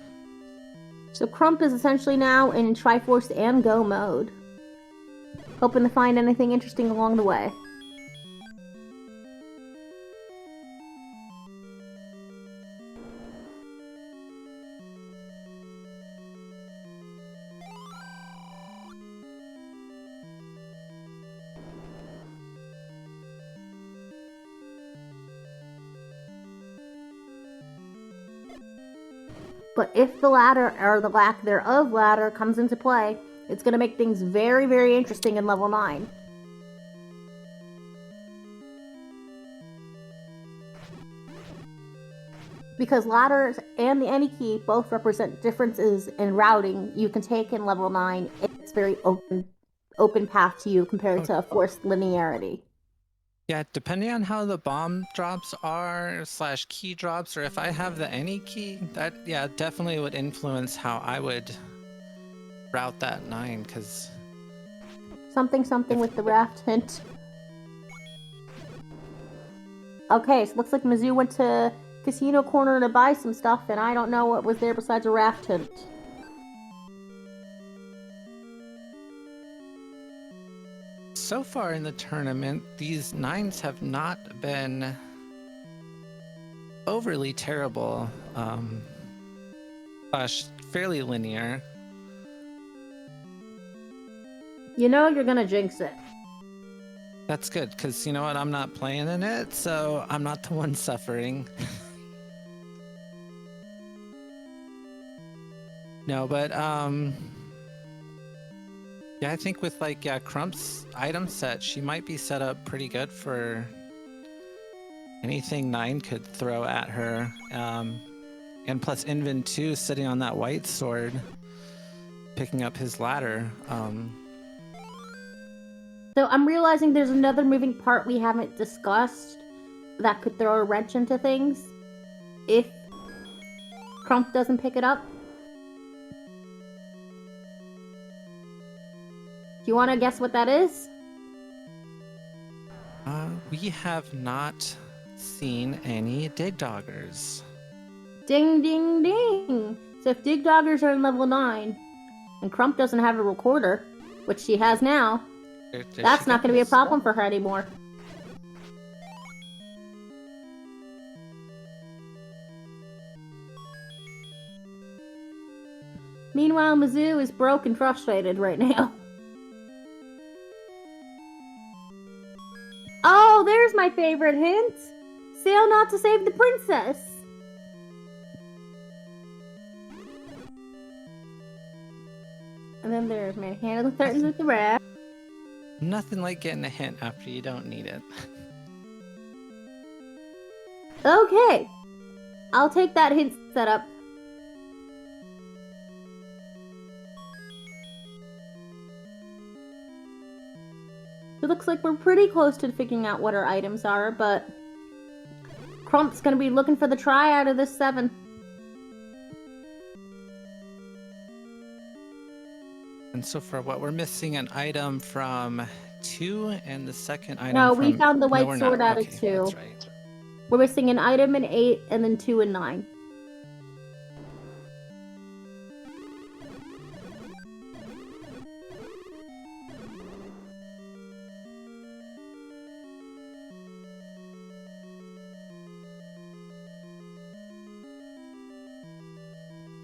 So Crump is essentially now in Triforce and Go mode. Hoping to find anything interesting along the way. But if the ladder, or the lack thereof ladder, comes into play, it's going to make things very, very interesting in level 9. Because ladders and the any key both represent differences in routing you can take in level 9. It's very open path to you compared to forced linearity. Yeah, depending on how the bomb drops are slash key drops, or if I have the any key, that definitely would influence how I would route that 9, because Something with the raft hint. Okay, so it looks like Mizzou went to Casino Corner to buy some stuff, and I don't know what was there besides a raft hint. so far in the tournament, these 9s have not been overly terrible, slash fairly linear. You know you're gonna jinx it. That's good, because you know what? I'm not playing in it, so I'm not the one suffering. No, but yeah, I think with Crump's item set, she might be set up pretty good for anything 9 could throw at her. And plus Invin too, sitting on that white sword, picking up his ladder. So I'm realizing there's another moving part we haven't discussed that could throw a wrench into things if Crump doesn't pick it up. Do you want to guess what that is? We have not seen any Dig Doggers. Ding, ding, ding. So if Dig Doggers are in level 9 and Crump doesn't have a recorder, which she has now, that's not going to be a problem for her anymore. Meanwhile, Mizzou is broke and frustrated right now. Oh, there's my favorite hint. Sail not to save the princess. And then there's manhandling threatens with the raft. Nothing like getting a hint after you don't need it. Okay. I'll take that hint setup. It looks like we're pretty close to figuring out what our items are, but Crump's gonna be looking for the try out of this 7. And so for what, we're missing an item from 2 and the second item No, from... we found the white sword out of 2. That's right. We're missing an item in 8 and then 2 and 9.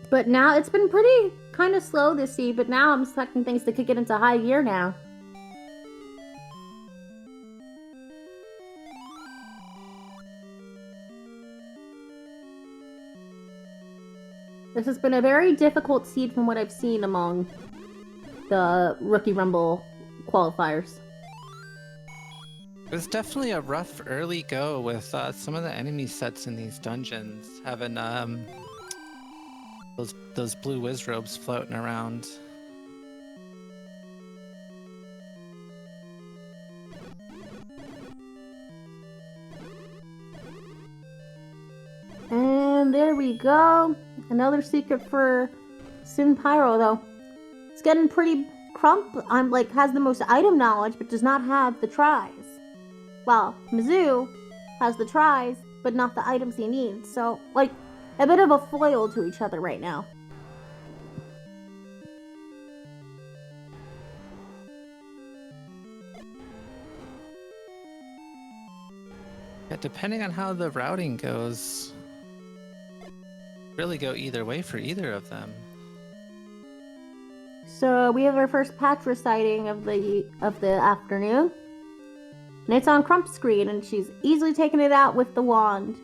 But now it's been pretty kind of slow this seed, but now I'm expecting things to kick it into high gear now. This has been a very difficult seed from what I've seen among the Rookie Rumble qualifiers. It was definitely a rough early go with some of the enemy sets in these dungeons having those blue whiz robes floating around. And there we go. Another secret for Sin Pyro, though. It's getting pretty Crump. Has the most item knowledge, but does not have the tries. Well, Mizzou has the tries, but not the items he needs. So, a bit of a foil to each other right now. Yeah, depending on how the routing goes, really go either way for either of them. So we have our first patch reciting of the afternoon. And it's on Crump's screen, and she's easily taking it out with the wand.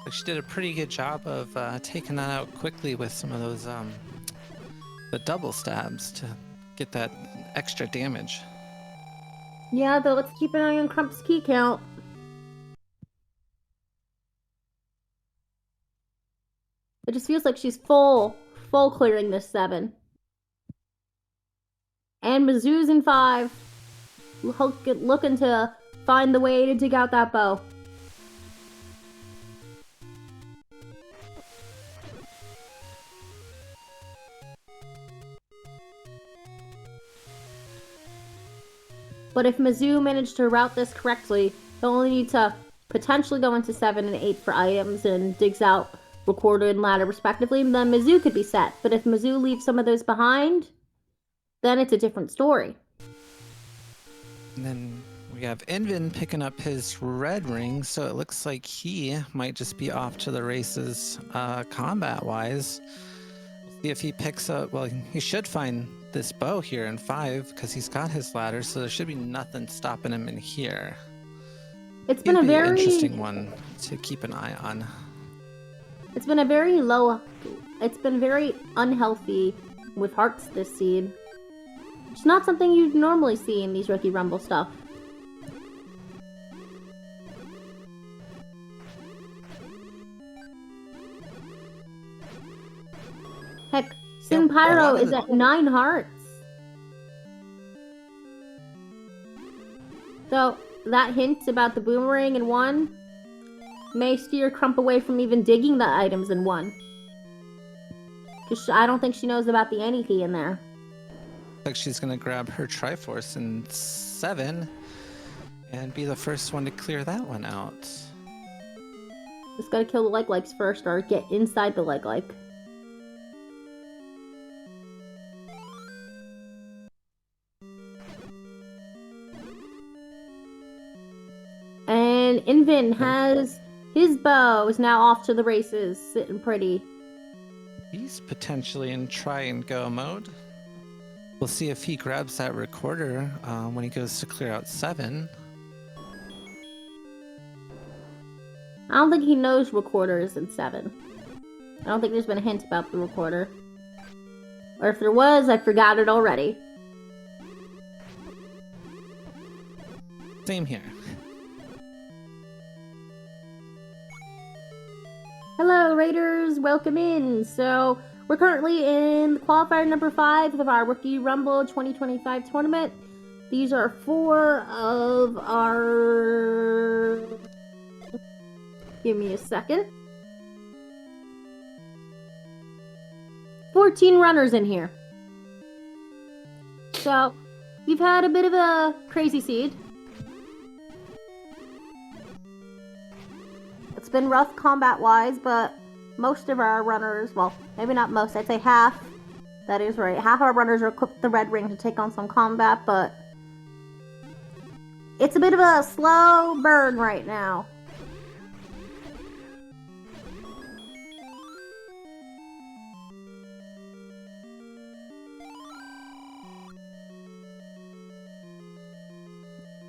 She did a pretty good job of taking that out quickly with some of those the double stabs to get that extra damage. Yeah, though, let's keep an eye on Crump's key count. It just feels like she's full clearing this 7. And Mizzou's in 5. Looking to find the way to dig out that bow. But if Mizzou managed to route this correctly, they'll only need to potentially go into 7 and 8 for items and digs out recorder and ladder respectively, then Mizzou could be set. But if Mizzou leaves some of those behind, then it's a different story. And then we have Invin picking up his red ring, so it looks like he might just be off to the races combat-wise. We'll see if he picks up, well, he should find this bow here in 5 because he's got his ladder, so there should be nothing stopping him in here. It's been a very interesting one to keep an eye on. It's been a very low, it's been very unhealthy with hearts this seed. It's not something you'd normally see in these Rookie Rumble stuff. Heck, Sin Pyro is at 9 hearts. So, that hint about the boomerang in 1 may steer Crump away from even digging the items in 1. Because I don't think she knows about the any key in there. Like she's gonna grab her Triforce in 7 and be the first one to clear that one out. Just gotta kill the likes first or get inside the like. And Invin has his bow is now off to the races, sitting pretty. He's potentially in try and go mode. We'll see if he grabs that recorder when he goes to clear out 7. I don't think he knows recorders in 7. I don't think there's been a hint about the recorder. Or if there was, I forgot it already. Same here. Hello, Raiders. Welcome in. So, we're currently in the qualifier number 5 of our Rookie Rumble 2025 tournament. These are 4 of our... Give me a second. 14 runners in here. So, we've had a bit of a crazy seed. It's been rough combat-wise, but most of our runners, well, maybe not most, I'd say half. That is right. Half our runners are equipped with the red ring to take on some combat, but it's a bit of a slow burn right now.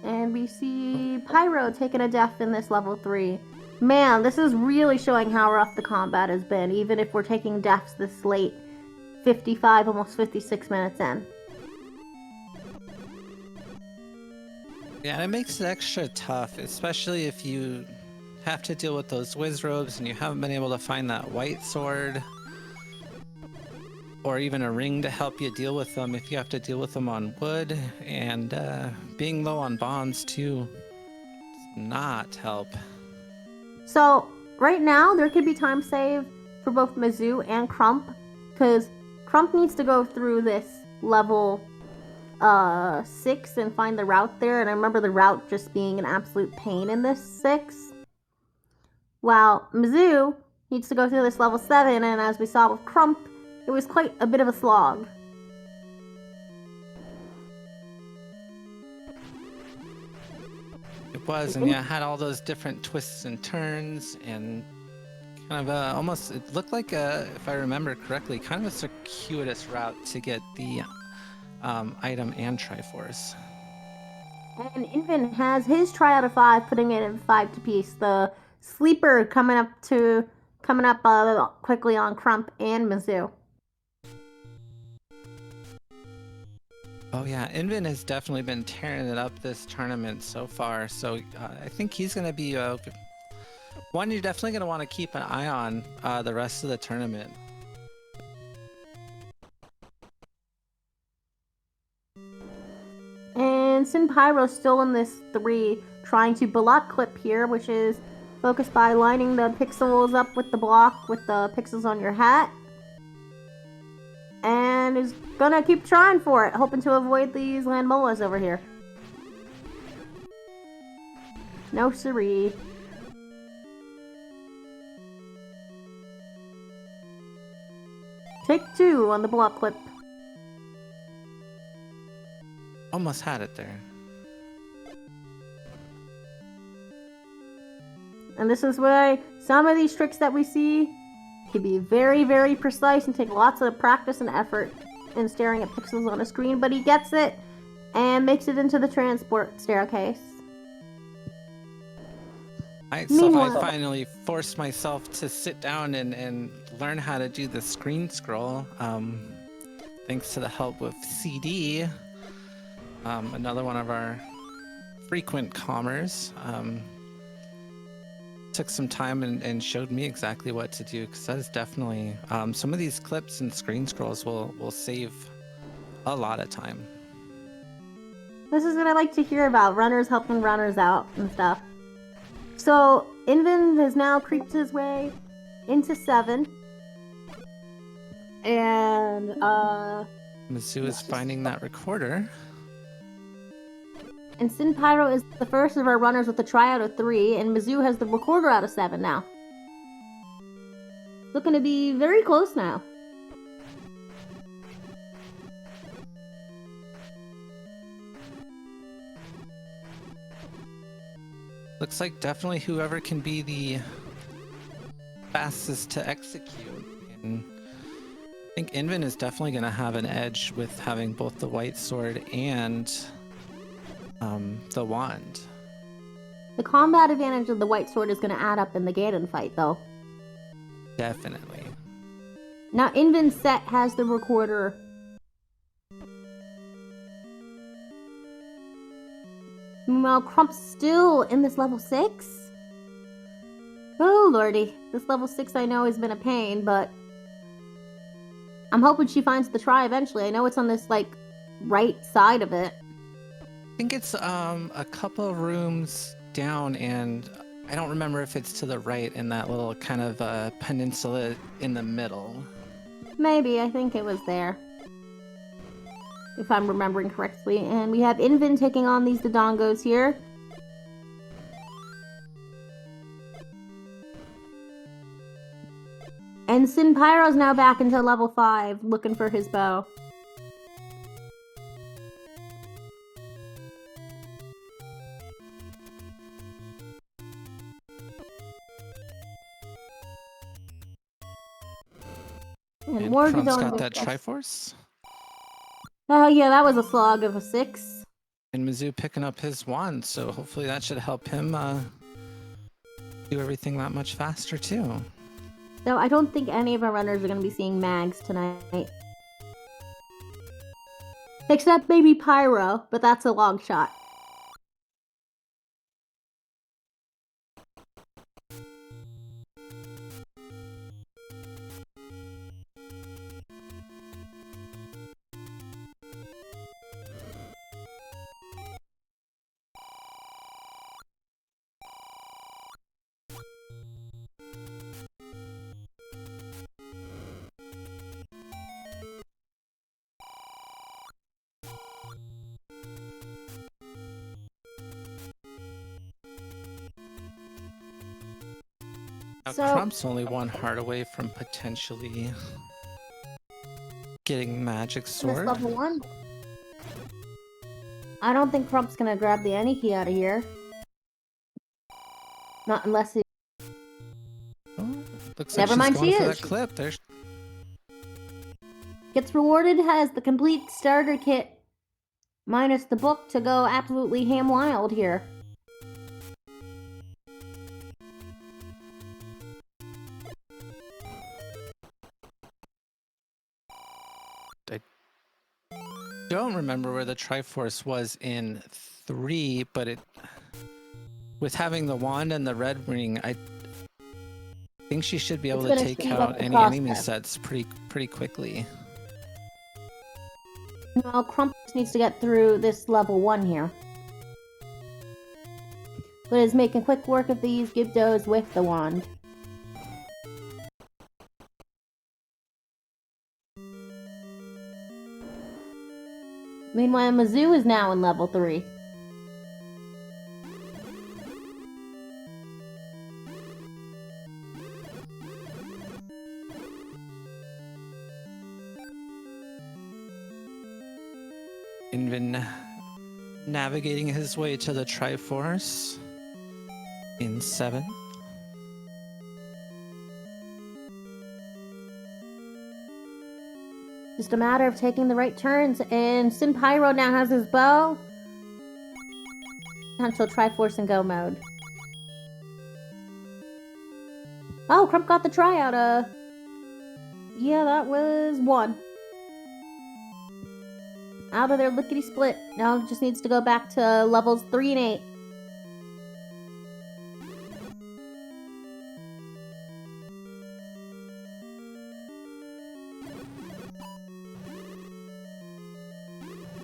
And we see Pyro taking a death in this level 3. Man, this is really showing how rough the combat has been, even if we're taking deaths this late. 55, almost 56 minutes in. Yeah, and it makes it extra tough, especially if you have to deal with those whiz robes and you haven't been able to find that white sword. Or even a ring to help you deal with them if you have to deal with them on wood. And being low on bonds too does not help. So, right now, there could be time save for both Mizzou and Crump, because Crump needs to go through this level 6 and find the route there, and I remember the route just being an absolute pain in this 6. While Mizzou needs to go through this level 7, and as we saw with Crump, it was quite a bit of a slog. It was, and yeah, had all those different twists and turns, and kind of almost, it looked like, if I remember correctly, kind of a circuitous route to get the item and Triforce. And Invin has his try out of 5, putting it in 5 to piece. The sleeper coming up quickly on Crump and Mizzou. Oh yeah, Invin has definitely been tearing it up this tournament so far. So I think he's going to be one you're definitely going to want to keep an eye on the rest of the tournament. And Sin Pyro's still in this 3, trying to block clip here, which is focused by lining the pixels up with the block with the pixels on your hat. And is gonna keep trying for it, hoping to avoid these land molas over here. No siree. Take 2 on the block clip. Almost had it there. And this is why some of these tricks that we see can be very, very precise and take lots of practice and effort in staring at pixels on a screen, but he gets it and makes it into the transport staircase. So I finally forced myself to sit down and learn how to do the screen scroll. Thanks to the help of CD, another one of our frequent commers. Took some time and showed me exactly what to do, because that is definitely some of these clips and screen scrolls will save a lot of time. This is what I like to hear about, runners helping runners out and stuff. So Invin has now creeped his way into 7. And Mizzou is finding that recorder. And Sin Pyro is the first of our runners with a try out of 3, and Mizzou has the recorder out of 7 now. Looking to be very close now. Looks like definitely whoever can be the fastest to execute. And I think Invin is definitely going to have an edge with having both the white sword and the wand. The combat advantage of the white sword is going to add up in the Ganon fight, though. Definitely. Now, Invin's set has the recorder. Meanwhile, Crump's still in this level 6. Oh, lordy. This level 6 I know has been a pain, but I'm hoping she finds the try eventually. I know it's on this, like, right side of it. I think it's a couple of rooms down, and I don't remember if it's to the right in that little kind of peninsula in the middle. Maybe, I think it was there. If I'm remembering correctly. And we have Invin taking on these Dodongos here. And Sin Pyro's now back into level 5, looking for his bow. And more Crump's got that Triforce. Oh yeah, that was a slog of a 6. And Mizzou picking up his wand, so hopefully that should help him do everything that much faster too. So I don't think any of our runners are going to be seeing mags tonight. Except maybe Pyro, but that's a long shot. Now, Crump's only one heart away from potentially getting Magic Sword. Level 1. I don't think Crump's gonna grab the any key out of here. Not unless he... Oh, looks Never like mind, she's going she for is. that clip. There's... Gets rewarded, has the complete starter kit minus the book to go absolutely ham wild here. I don't remember where the Triforce was in 3, but with having the wand and the red ring, I think she should be able to gonna take speed out up the any enemy process. sets pretty quickly. Now, Crump just needs to get through this level 1 here. But is making quick work of these Gibdos with the wand. Meanwhile, Mizzou is now in level 3. Invin navigating his way to the Triforce in 7. Just a matter of taking the right turns, and Sin Pyro now has his bow. Until Triforce and Go mode. Oh, Crump got the tryout. Yeah, that was 1. Out of their lickety split. Now it just needs to go back to levels 3 and 8.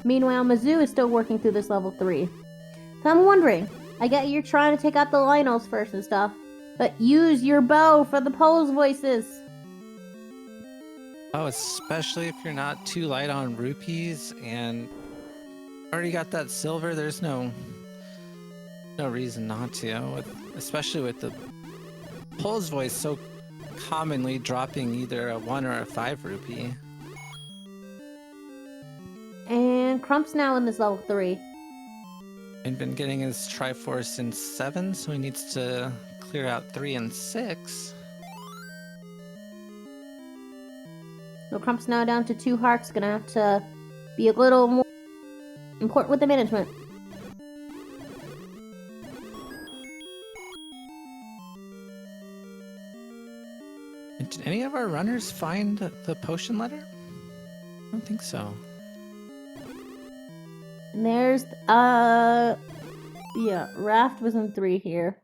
Meanwhile, Mizzou is still working through this level 3. So I'm wondering, I get you're trying to take out the Lionels first and stuff, but use your bow for the pose voices. Oh, especially if you're not too light on rupees and already got that silver, there's no reason not to, especially with the Pole's voice so commonly dropping either a 1 or a 5 rupee. And Crump's now in this level 3. And been getting his Triforce in 7, so he needs to clear out 3 and 6. So Crump's now down to 2 hearts. Gonna have to be a little more important with the management. And did any of our runners find the potion letter? I don't think so. And there's, yeah, Raft was in 3 here.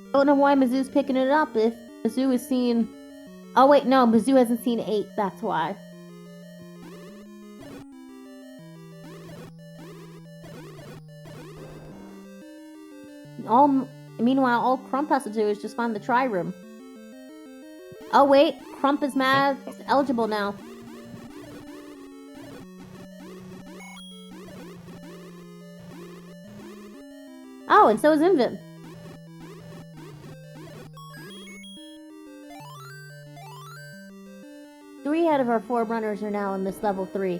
I don't know why Mizzou's picking it up if Mizzou is seeing... Oh, wait, no, Mizzou hasn't seen 8, that's why. Meanwhile, all Crump has to do is just find the try room. Oh, wait, Crump is mad. He's eligible now. Oh, and so is Invin. Three out of our 4 runners are now in this level 3.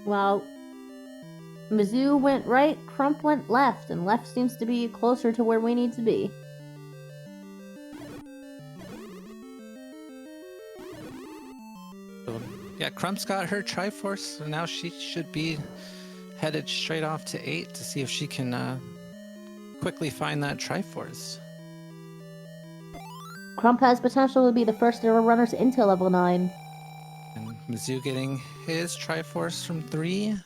Well, Mizzou went right, Crump went left, and left seems to be closer to where we need to be. So, yeah, Crump's got her Triforce, so now she should be headed straight off to 8 to see if she can quickly find that Triforce. Crump has potential to be the first of our runners into level 9. And Mizzou getting his Triforce from 3.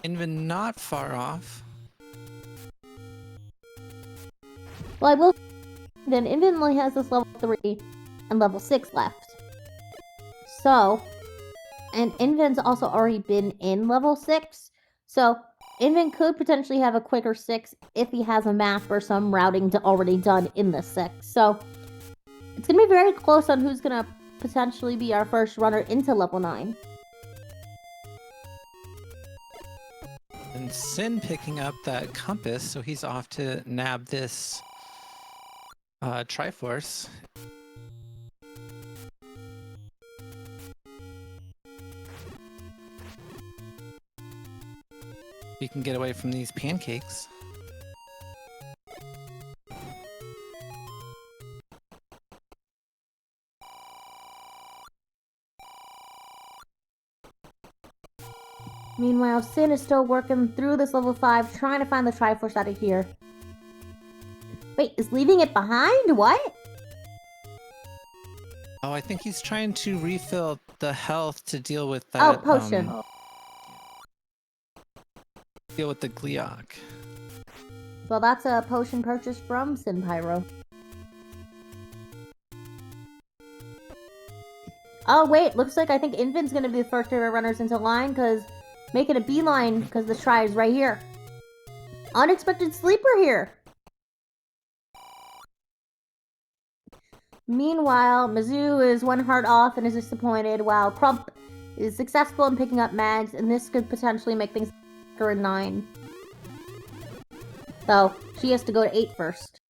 Invin not far off. Well, I will. Then Invin only has this level 3 and level 6 left. So, and Invin's also already been in level 6. So, Invin could potentially have a quicker 6 if he has a map or some routing already done in the 6. So, it's going to be very close on who's going to potentially be our first runner into level 9. And Sin picking up that compass, so he's off to nab this Triforce. You can get away from these pancakes. Meanwhile, Sin is still working through this level 5, trying to find the Triforce out of here. Wait, is leaving it behind? What? Oh, I think he's trying to refill the health to deal with Oh, that. potion. Deal with the Gleeok. Well, that's a potion purchased from Sin Pyro. Oh, wait, looks like I think Invin's gonna be the first of our runners into line, because making a beeline, because the try is right here. Unexpected sleeper here. Meanwhile, Mizzou is one heart off and is disappointed, while Crump is successful in picking up Mags, and this could potentially make things better in 9. So, she has to go to 8 first.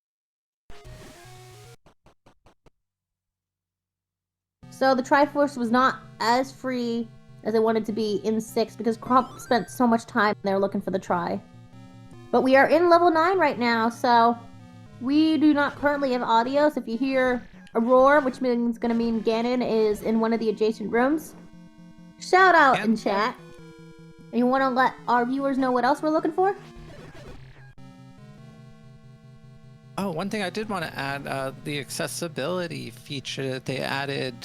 So the Triforce was not as free as it wanted to be in 6 because Crump spent so much time there looking for the try. But we are in level 9 right now, so we do not currently have audio, so if you hear a roar, which means gonna mean Ganon is in one of the adjacent rooms, shout out in chat. And you wanna let our viewers know what else we're looking for? Oh, one thing I did want to add, the accessibility feature that they added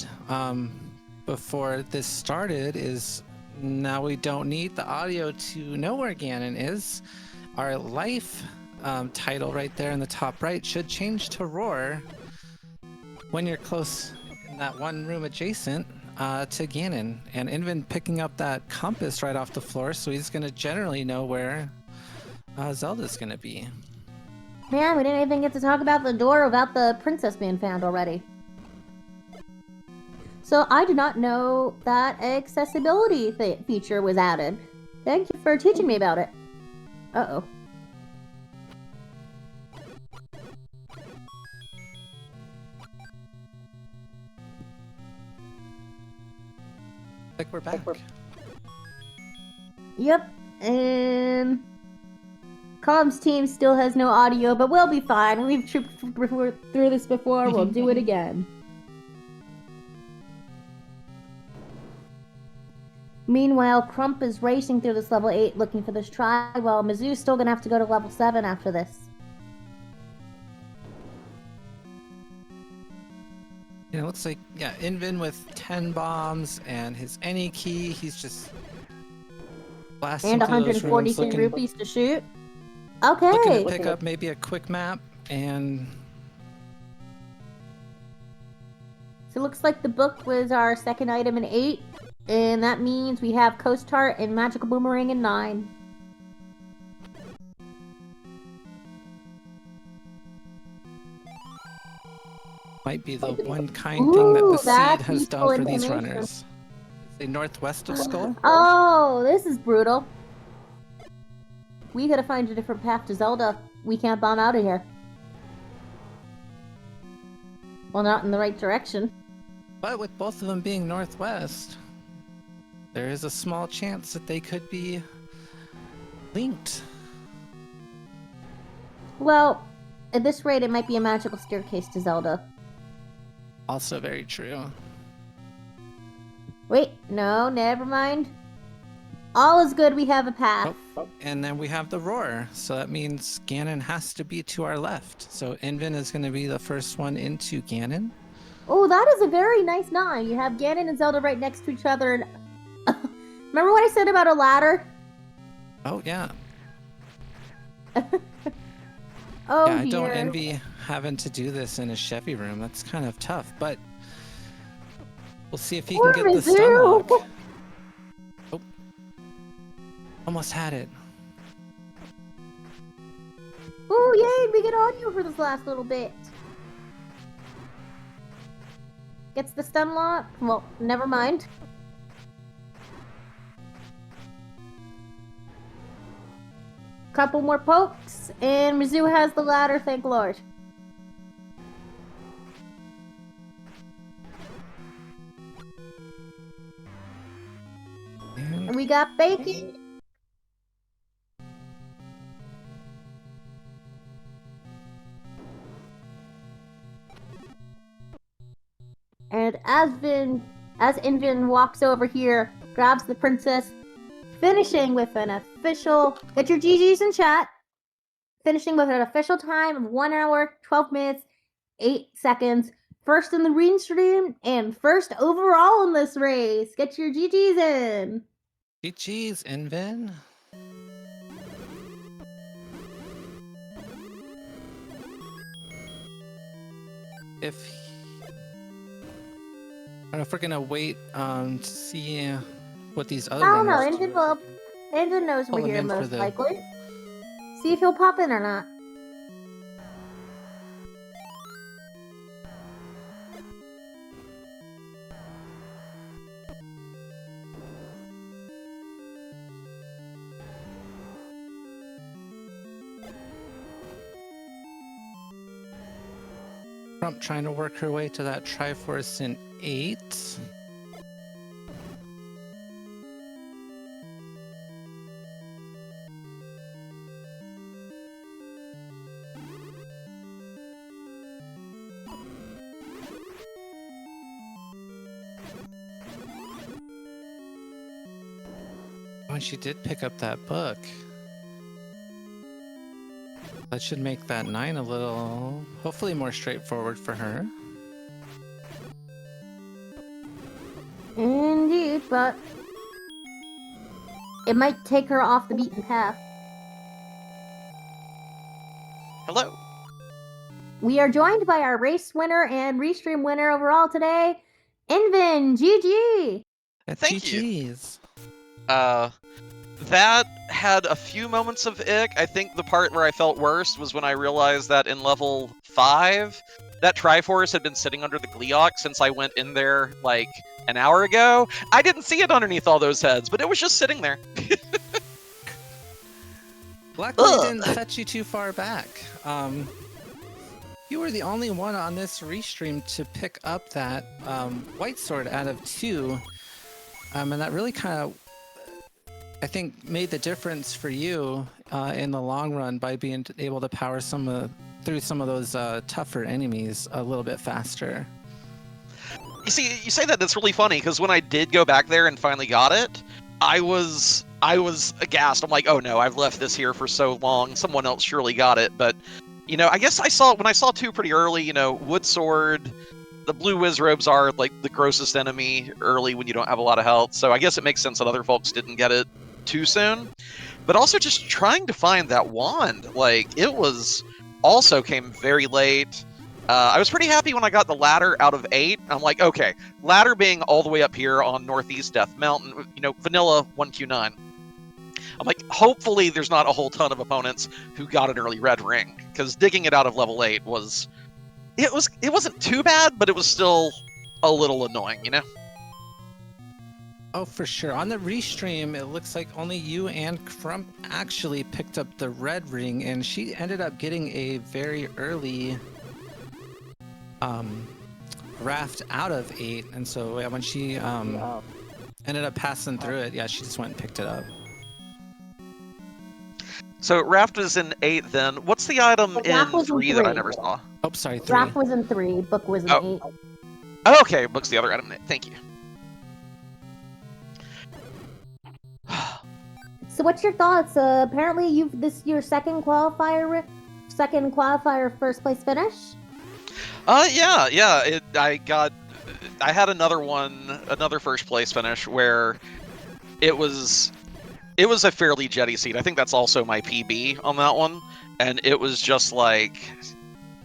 before this started is now we don't need the audio to know where Ganon is. Our life title right there in the top right should change to roar when you're close in that one room adjacent to Ganon. And Invin picking up that compass right off the floor, so he's going to generally know where Zelda's going to be. Man, we didn't even get to talk about the door without the princess being found already. So I did not know that accessibility feature was added. Thank you for teaching me about it. Uh-oh. Like we're back. Yep, and Comms team still has no audio, but we'll be fine. We've trooped through this before. We'll do it again. Meanwhile, Crump is racing through this level 8 looking for this try, while Mizzou's still gonna have to go to level 7 after this. Yeah, it looks like, yeah, Invin with 10 bombs and his any key, he's just blasting And through those 143 rooms, rupees to shoot. Okay. looking to pick up maybe a quick map, and So it looks like the book was our second item in 8, and that means we have Coast Tart and Magical Boomerang in 9. might be the one kind thing that the seed that's has done useful for these information. runners. The northwest of Skull. Oh, this is brutal. We gotta find a different path to Zelda. We can't bomb out of here. Well, not in the right direction. But with both of them being northwest, there is a small chance that they could be linked. Well, at this rate, it might be a magical staircase to Zelda. Also very true. Wait, no, never mind. All is good, we have a path. Oh, and then we have the roar, so that means Ganon has to be to our left. So Invin is going to be the first one into Ganon. Oh, that is a very nice 9. You have Ganon and Zelda right next to each other. And remember what I said about a ladder? Oh, yeah. Oh, yeah, I dear. don't envy having to do this in a Chevy room. That's kind of tough, but we'll see if he can get the stun lock. Oh. Almost had it. Oh, yay, we get audio for this last little bit. Gets the stun lock? Well, never mind. Couple more pokes, and Mizzou has the ladder, thank Lord. And we got bacon. And as Invin walks over here, grabs the princess, finishing with an official, get your GGs in chat, finishing with an official time of 1 hour, 12 minutes, 8 seconds. First in the green stream and first overall in this race. Get your GGs in. GG's, Invin. I don't know if we're gonna wait to see what these other I don't know. runners Andrew knows pull we're him here in for most the- likely. See if he'll pop in or not. Trump trying to work her way to that Triforce in 8. Oh, and she did pick up that book. That should make that 9 a little, hopefully more straightforward for her. Indeed, but it might take her off the beaten path. Hello. We are joined by our race winner and restream winner overall today, Invin. GG. Thank you. GG's. That had a few moments of ick. I think the part where I felt worst was when I realized that in level 5, that Triforce had been sitting under the Gleeok since I went in there like an hour ago. I didn't see it underneath all those heads, but it was just sitting there. Luckily, it didn't fetch you too far back. You were the only one on this restream to pick up that white sword out of 2. And that really kind of, I think, made the difference for you in the long run by being able to power through some of those tougher enemies a little bit faster. You see, you say that, that's really funny, because when I did go back there and finally got it, I was aghast. I'm like, oh no, I've left this here for so long. Someone else surely got it. But, you know, I guess when I saw 2 pretty early, you know, Wood Sword, the blue whiz robes are like the grossest enemy early when you don't have a lot of health. So I guess it makes sense that other folks didn't get it too soon. But also just trying to find that wand, like, it was also came very late. I was pretty happy when I got the ladder out of 8. I'm like, okay, ladder being all the way up here on Northeast Death Mountain, you know, vanilla 1Q9. I'm like, hopefully there's not a whole ton of opponents who got an early red ring, because digging it out of level 8 was... It wasn't too bad, but it was still a little annoying, you know? Oh, for sure. On the restream, it looks like only you and Crump actually picked up the red ring, and she ended up getting a very early raft out of 8. And so when she ended up passing through it, yeah, she just went and picked it up. So raft was in 8 then. What's the item Raft in was in 3 that I 3. never saw? Oh, sorry, 3. Draft was in 3, book was in Oh. 8. Oh, okay, book's the other item. Thank you. So what's your thoughts? Apparently this is your second qualifier first place finish. Yeah. I had another first place finish where it was a fairly jetty seat. I think that's also my PB on that one, and it was just like,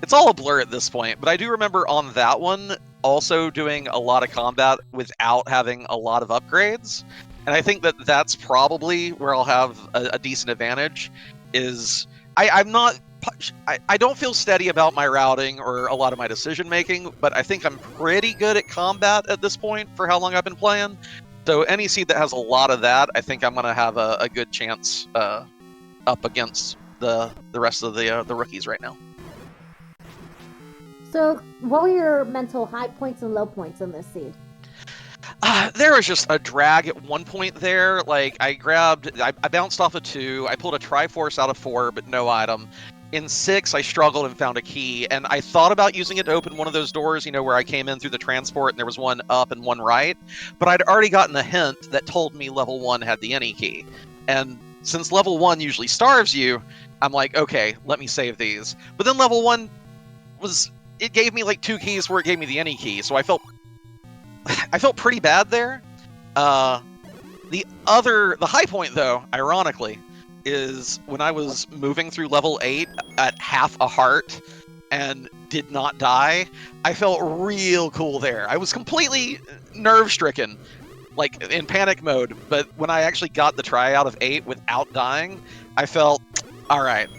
it's all a blur at this point. But I do remember on that one also doing a lot of combat without having a lot of upgrades. And I think that that's probably where I'll have a decent advantage. I don't feel steady about my routing or a lot of my decision making, but I think I'm pretty good at combat at this point for how long I've been playing. So any seed that has a lot of that, I think I'm gonna have a good chance up against the rest of the rookies right now. So what were your mental high points and low points in this seed? There was just a drag at one point there. Like, I bounced off a 2, I pulled a Triforce out of 4, but no item. In 6, I struggled and found a key, and I thought about using it to open one of those doors, where I came in through the transport and there was one up and one right, but I'd already gotten a hint that told me level 1 had the any key. And since level 1 usually starves you, I'm like, okay, let me save these. But then level 1 it gave me like 2 keys where it gave me the any key, so I felt pretty bad there. The high point, though, ironically, is when I was moving through level 8 at half a heart and did not die. I felt real cool there. I was completely nerve-stricken, like in panic mode, but when I actually got the try out of 8 without dying, I felt, all right,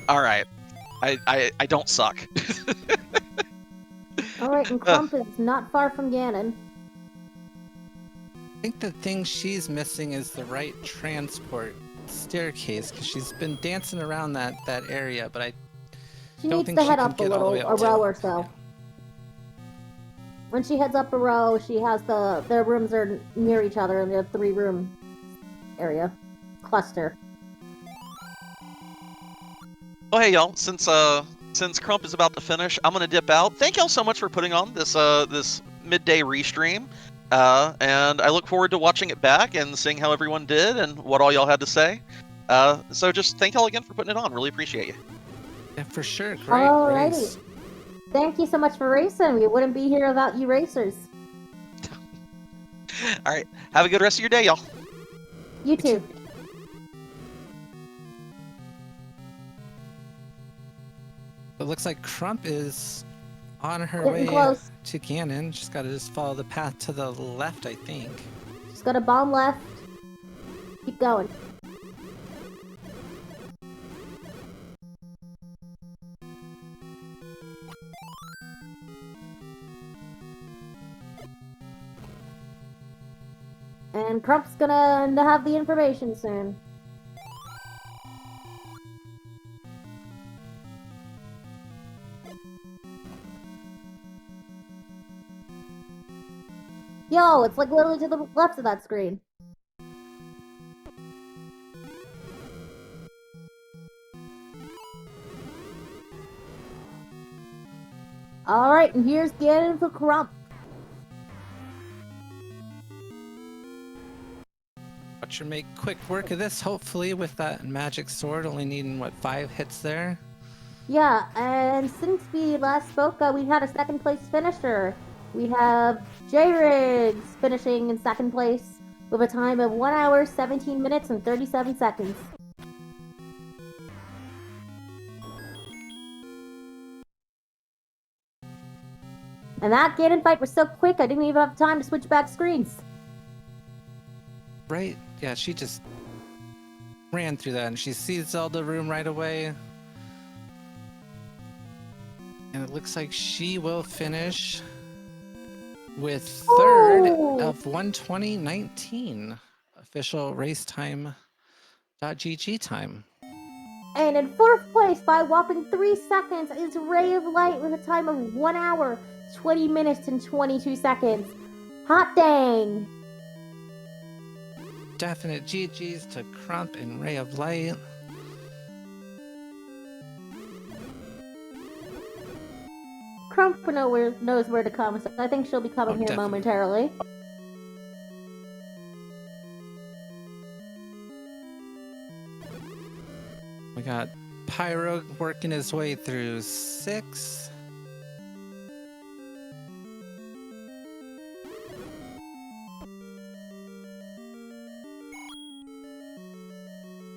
I don't suck. Alright, and Crump is not far from Ganon. I think the thing she's missing is the right transport staircase, because she's been dancing around that area, but I She don't needs think to she head can up a get all the way little, up a row to or so. When she heads up a row, she has their rooms are near each other in the 3-room area cluster. Oh, hey, y'all. Since Crump is about to finish, I'm gonna dip out. Thank y'all so much for putting on this midday restream, and I look forward to watching it back and seeing how everyone did and what all y'all had to say. So just thank y'all again for putting it on. Really appreciate you. Yeah, for sure. Great Alrighty. race. Thank you so much for racing. We wouldn't be here without you racers. All right, have a good rest of your day, y'all. You too. It looks like Crump is on her Getting way close. to Ganon. She's got to just follow the path to the left, I think. She's got a bomb left. Keep going. And Crump's gonna have the information soon. Yo, it's like literally to the left of that screen. Alright, and here's Ganon for Crump. Watch her make quick work of this, hopefully, with that magic sword, only needing, what, 5 hits there? Yeah, and since we last spoke, we had a second place finisher. We have J-Riggs finishing in second place with a time of 1 hour, 17 minutes, and 37 seconds. And that Ganon fight was so quick, I didn't even have time to switch back screens. Right? Yeah, she just ran through that, and she sees Zelda room right away. And it looks like she will finish with third of 1:20.19 official race time .gg time. And in fourth place by a whopping 3 seconds is Ray of Light with a time of 1 hour, 20 minutes, and 22 seconds. Hot dang! Definite GG's to Crump and Ray of Light. Crump knows where to come, so I think she'll be coming here Definitely. momentarily. We got Pyro working his way through 6.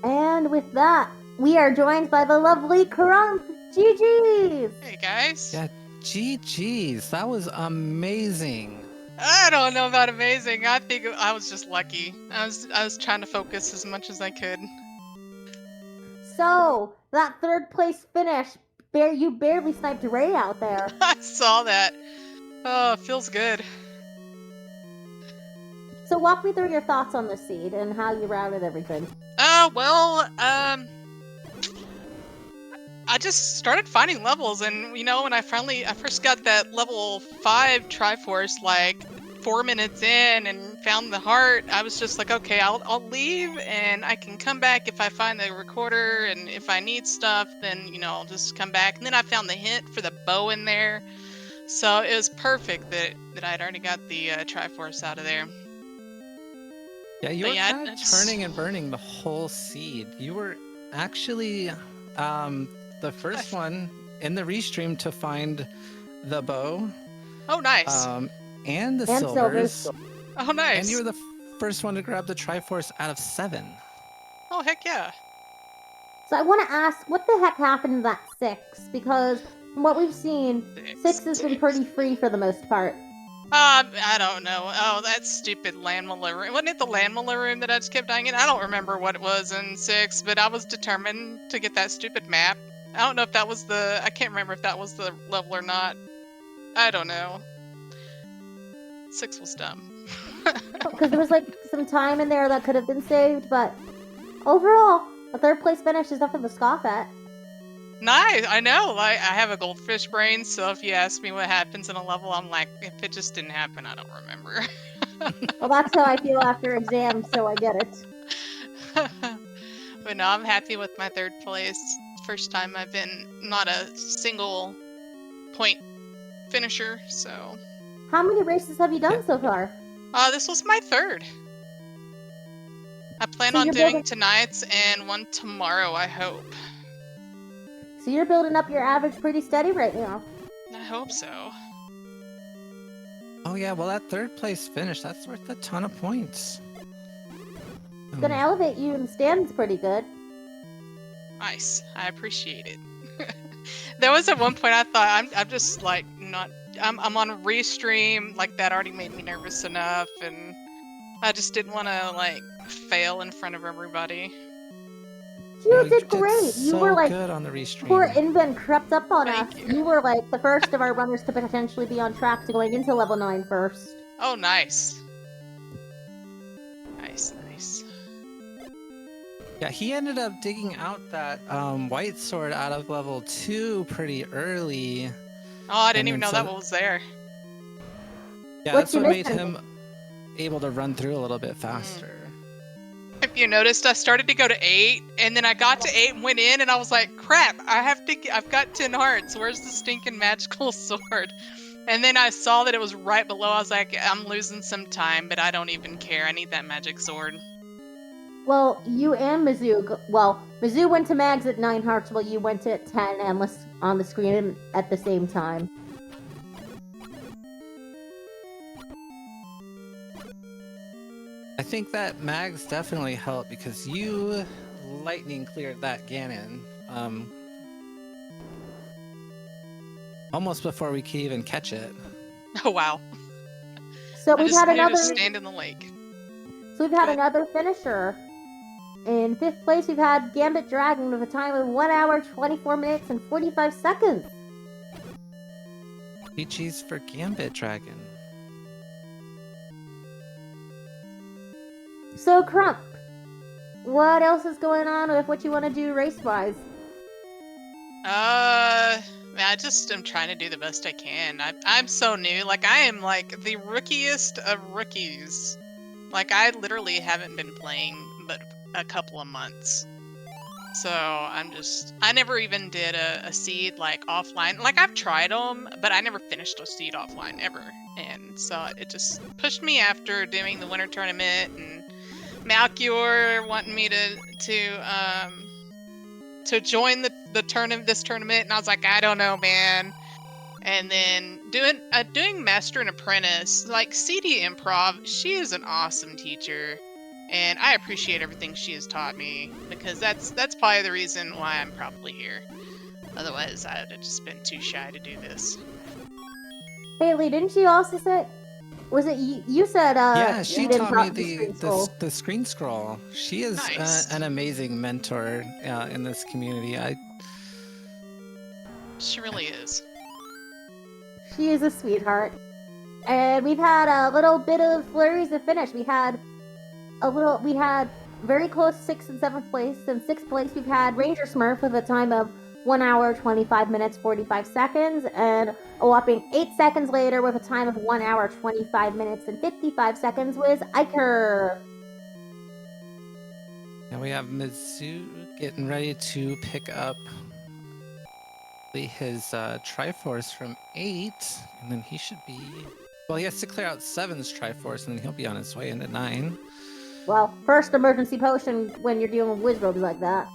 And with that, we are joined by the lovely Crump. GG's! Hey guys. Yeah, GG's. That was amazing. I don't know about amazing. I think I was just lucky. I was trying to focus as much as I could. So, that third place finish, you barely sniped Ray out there. I saw that. Oh, it feels good. So walk me through your thoughts on the seed and how you routed everything. I just started finding levels, and when I first got that level 5 Triforce, like 4 minutes in, and found the heart, I was just like, okay, I'll leave and I can come back if I find the recorder, and if I need stuff, then I'll just come back. And then I found the hint for the bow in there, so it was perfect that I'd already got the Triforce out of there. Yeah, you But were yeah, kind of turning and burning the whole seed. You were actually the first one in the restream to find the bow Oh, nice. and the And silvers. Oh, nice. And you were the first one to grab the Triforce out of 7. Oh, heck yeah. So I want to ask, what the heck happened to that 6? Because from what we've seen, 6 has been pretty free for the most part. I don't know. Oh, that stupid Landmiller room. Wasn't it the Landmiller room that I just kept dying in? I don't remember what it was in 6, but I was determined to get that stupid map. I don't know if that was I can't remember if that was the level or not. I don't know. 6 was dumb. Because there was like some time in there that could have been saved, but overall, a 3rd place finish is nothing to scoff at. Nice, I know. I have a goldfish brain, so if you ask me what happens in a level, I'm like, if it just didn't happen, I don't remember. Well, that's how I feel after exams, so I get it. But no, I'm happy with my 3rd place. First time I've been not a single point finisher, so. How many races have you done so far? This was my 3rd. I plan So on you're doing building- tonight's and one tomorrow, I hope. So you're building up your average pretty steady right now. I hope so. Oh yeah, well that 3rd place finish, that's worth a ton of points. It's gonna elevate you in the standings pretty good. Nice. I appreciate it. There was at one point I thought I'm just like not I'm on a restream, like that already made me nervous enough, and I just didn't want to like fail in front of everybody. You did great. You so were like, good on the restream. poor Inven crept up on us. Thank you. You were like the first of our runners to potentially be on track to going into level 9 first. Oh, nice. Nice. Yeah, he ended up digging out that white sword out of level 2 pretty early. Oh, I didn't And even then know so- that was there. Yeah, What that's you what made missing? him able to run through a little bit faster. If you noticed, I started to go to 8, and then I got to 8 and went in, and I was like, crap, I've got 10 hearts. Where's the stinking magical sword? And then I saw that it was right below. I was like, I'm losing some time, but I don't even care. I need that magic sword. Well, you and Mizzou, Mizzou went to Mags at 9 hearts while you went to 10 endless on the screen at the same time. I think that Mags definitely helped because you lightning cleared that Ganon almost before we could even catch it. Oh, wow. So I we've just had needed another. to stand in the lake. So we've had Good. another finisher. In 5th place, we've had Gambit Dragon with a time of 1 hour, 24 minutes, and 45 seconds. GG's for Gambit Dragon. So, Crump, what else is going on with what you want to do race-wise? I just am trying to do the best I can. I'm so new. Like, I am like the rookiest of rookies. Like, I literally haven't been playing but a couple of months. So I never even did a seed like offline. Like, I've tried them, but I never finished a seed offline ever. And so it just pushed me after doing the winter tournament and Malchior wanting me to join this tournament, and I was like, I don't know, man. And then doing Master and Apprentice, like CD Improv, she is an awesome teacher, and I appreciate everything she has taught me, because that's probably the reason why I'm probably here. Otherwise, I would have just been too shy to do this. Haley, didn't you also say? Was it you? You said Yeah, she you didn't taught me talk to the screen scroll. the screen scroll. She is Nice. an amazing mentor in this community. She really is. She is a sweetheart. And we've had a little bit of flurries of finish. We had very close 6th and 7th place. In 6th place, we've had Ranger Smurf with a time of 1 hour, 25 minutes, 45 seconds, and a whopping 8 seconds later, with a time of 1 hour, 25 minutes, and 55 seconds, was Iker. Now we have Mizzou getting ready to pick up his Triforce from 8, and then he should be... Well, he has to clear out 7's Triforce, and then he'll be on his way into 9. Well, first emergency potion when you're dealing with Wizrobes like that.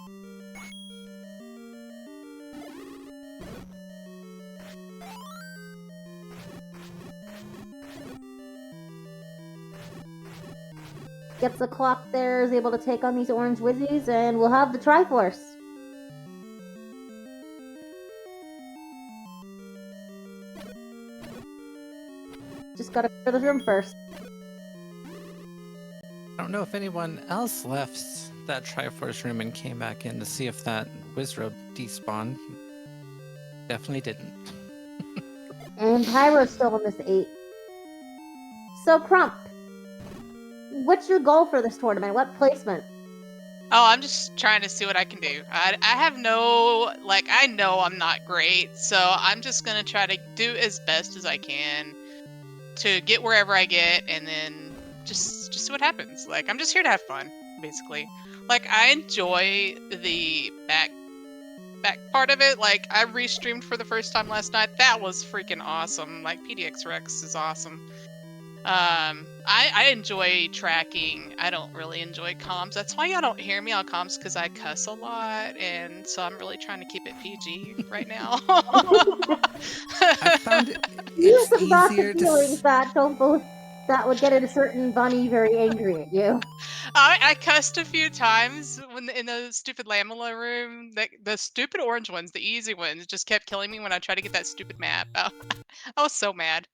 Gets the clock there, is able to take on these orange Wizzies, and we'll have the Triforce. Just gotta clear this room first. I don't know if anyone else left that Triforce room and came back in to see if that Wizrobe despawned. Definitely didn't. And Pyro's still in this 8. So, Crump, what's your goal for this tournament? What placement? Oh, I'm just trying to see what I can do. I have no, like, I know I'm not great, so I'm just gonna try to do as best as I can to get wherever I get, and then just see what happens. Like, I'm just here to have fun, basically. Like, I enjoy the back part of it. Like, I restreamed for the first time last night. That was freaking awesome. Like, PDX Rex is awesome. I enjoy tracking. I don't really enjoy comms. That's why y'all don't hear me on comms, because I cuss a lot, and so I'm really trying to keep it PG right now. I found Use it's some thoughts easier and to... feelings that would get a certain bunny very angry at you. I cussed a few times when in the stupid Lamela room. The stupid orange ones, the easy ones, just kept killing me when I tried to get that stupid map. I was so mad.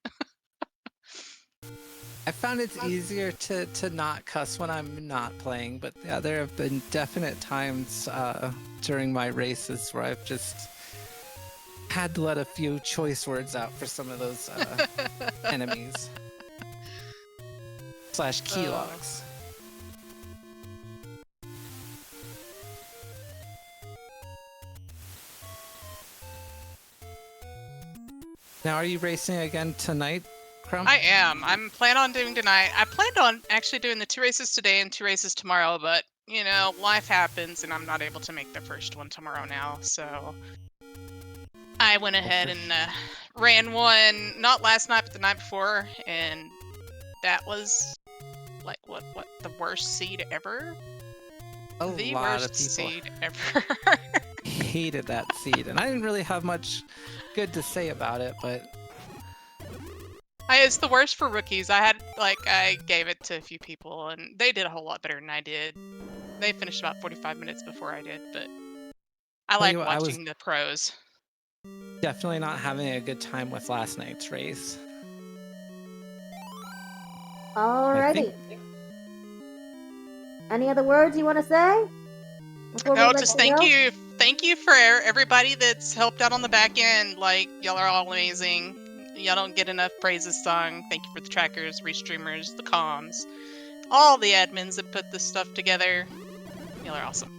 I found it's easier to not cuss when I'm not playing, but yeah, there have been definite times during my races where I've just had to let a few choice words out for some of those enemies. / keylogs. Now, are you racing again tonight, Crump? I am. I'm planning on doing tonight. I planned on actually doing the 2 races today and 2 races tomorrow, but you know, life happens and I'm not able to make the first one tomorrow now, so I went ahead and ran one, not last night, but the night before, and that was like what the worst seed ever? The Worst lot of people seed ever. hated that seed, and I didn't really have much good to say about it, but It's the worst for rookies. I gave it to a few people, and they did a whole lot better than I did. They finished about 45 minutes before I did, but I like you what, I was watching the pros. definitely not having a good time with last night's race. Alrighty. Any other words you want to say? Before we No, let just you go? thank you for everybody that's helped out on the back end. Like, y'all are all amazing. Y'all don't get enough praises sung. Thank you for the trackers, restreamers, the comms, all the admins that put this stuff together. Y'all are awesome.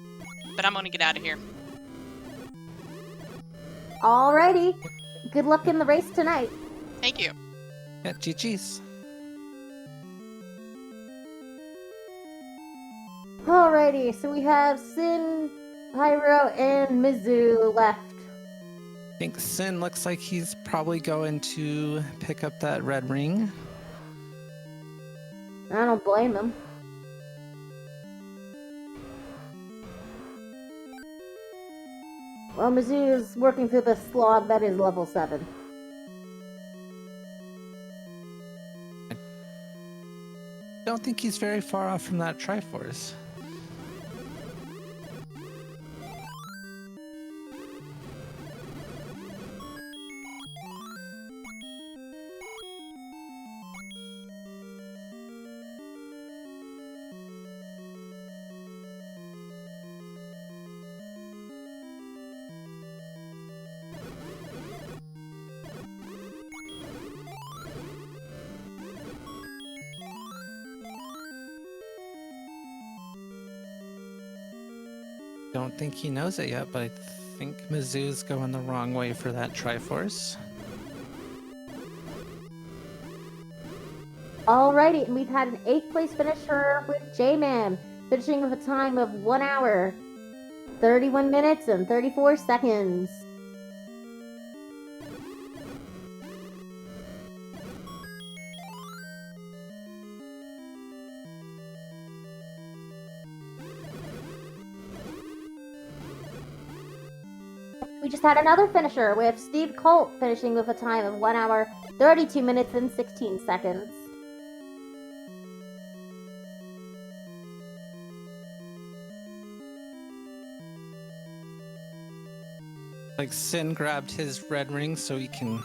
But I'm gonna get out of here. Alrighty. Good luck in the race tonight. Thank you. Yeah, GG's. Alrighty, so we have Sin, Pyro, and Mizzou left. I think Sin looks like he's probably going to pick up that red ring. I don't blame him. Well, Mizzou is working through the slog that is level 7. Don't think he's very far off from that Triforce. Don't think he knows it yet, but I think Mizzou's going the wrong way for that Triforce. Alrighty, and we've had an 8th place finisher with J-Man, finishing with a time of 1 hour, 31 minutes, and 34 seconds. We just had another finisher with Steve Colt finishing with a time of 1 hour, 32 minutes, and 16 seconds. Like Sin grabbed his red ring so he can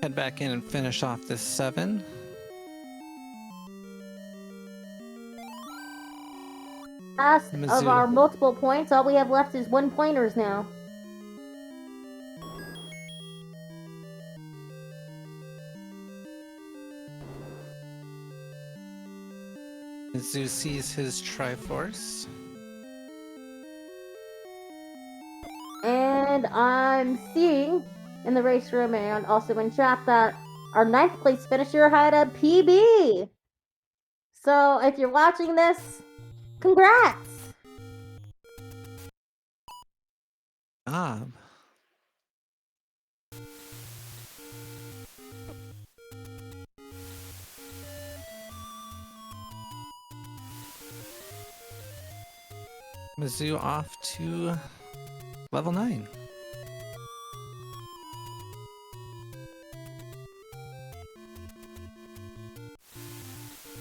head back in and finish off this 7. Last of Mizzou. our multiple points, all we have left is 1-pointers now. Mizzou sees his Triforce. And I'm seeing in the race room and also in chat that our 9th place finisher had a PB. So if you're watching this, congrats! Job. Mizzou off to level 9.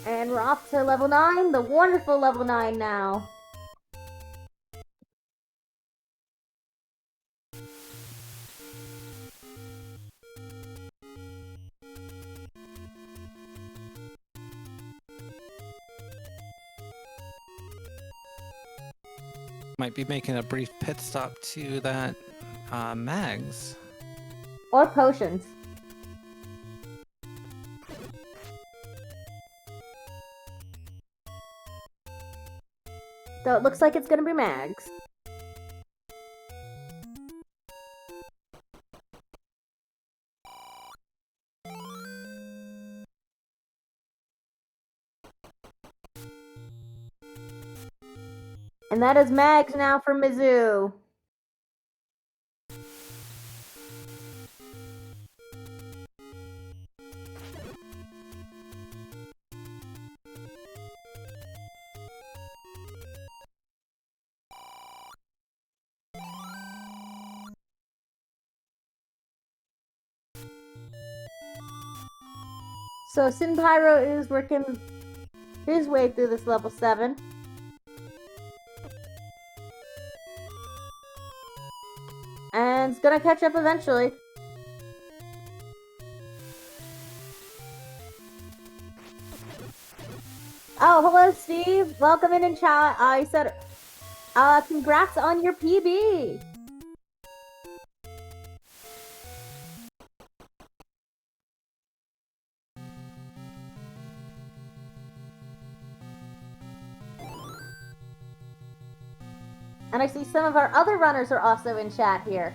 And we're off to level 9, the wonderful level 9 now. Might be making a brief pit stop to that Mags. Or potions. So it looks like it's gonna be Mags. And that is Mags now for Mizzou. So Sin Pyro is working his way through this level 7. And it's gonna catch up eventually. Oh, hello Steve. Welcome in chat. I said, congrats on your PB. And I see some of our other runners are also in chat here.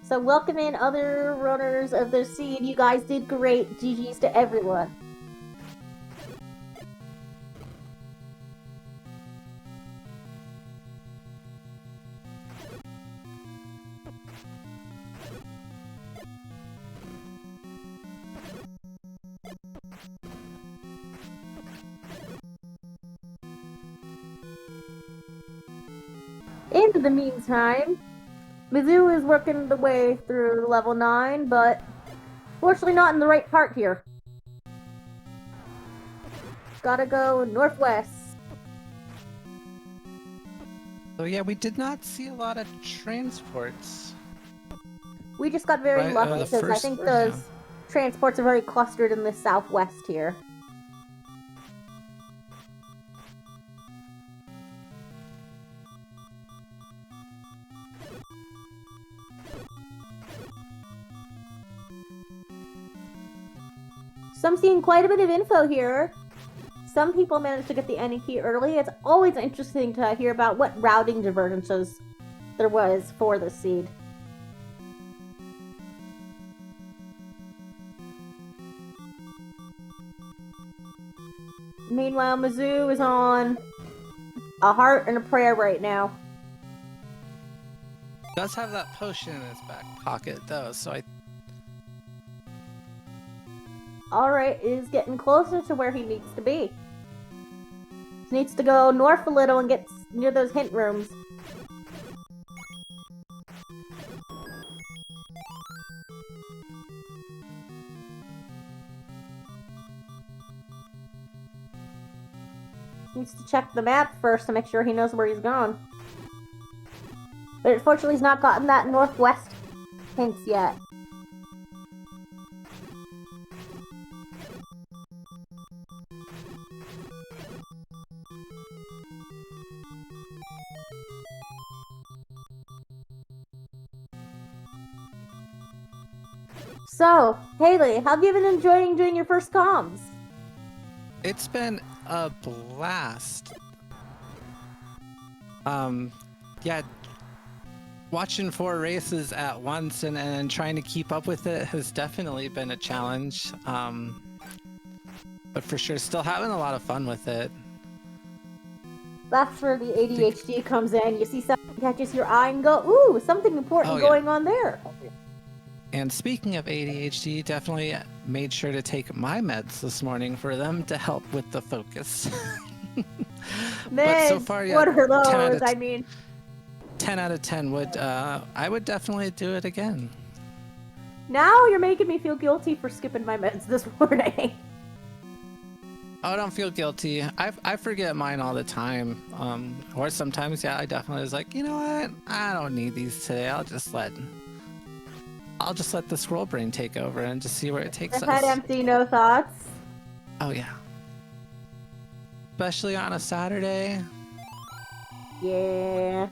So welcome in other runners of the scene. You guys did great. GG's to everyone. In the meantime, Mizzou is working the way through level 9, but fortunately not in the right part here. Gotta go northwest. So yeah, we did not see a lot of transports. We just got very Right, lucky the because I first- think yeah. those transports are very clustered in the southwest here. So I'm seeing quite a bit of info here. some people manage to get the any key early. It's always interesting to hear about what routing divergences there was for the seed. Meanwhile, Mizzou is on a heart and a prayer right now. Does have that potion in his back pocket though, so I Alright, is getting closer to where he needs to be. He needs to go north a little and get near those hint rooms. Needs to check the map first to make sure he knows where he's going. But unfortunately, he's not gotten that northwest hints yet. So, Haley, how have you been enjoying doing your first comms? It's been a blast. Yeah, watching 4 races at once and trying to keep up with it has definitely been a challenge. But for sure, still having a lot of fun with it. That's where the ADHD comes in. You see something catches your eye and go, ooh, something important going on there. And speaking of ADHD, definitely made sure to take my meds this morning for them to help with the focus. But so far, yeah, what are 10 out those? of I mean, 10 out of 10 would, I would definitely do it again. now you're making me feel guilty for skipping my meds this morning. Oh, don't feel guilty. I forget mine all the time. Or sometimes, yeah, I definitely was like, you know what? I don't need these today. I'll just let the scroll brain take over and just see where it takes The us. head empty, no thoughts. Oh yeah. Especially on a Saturday. Yeah.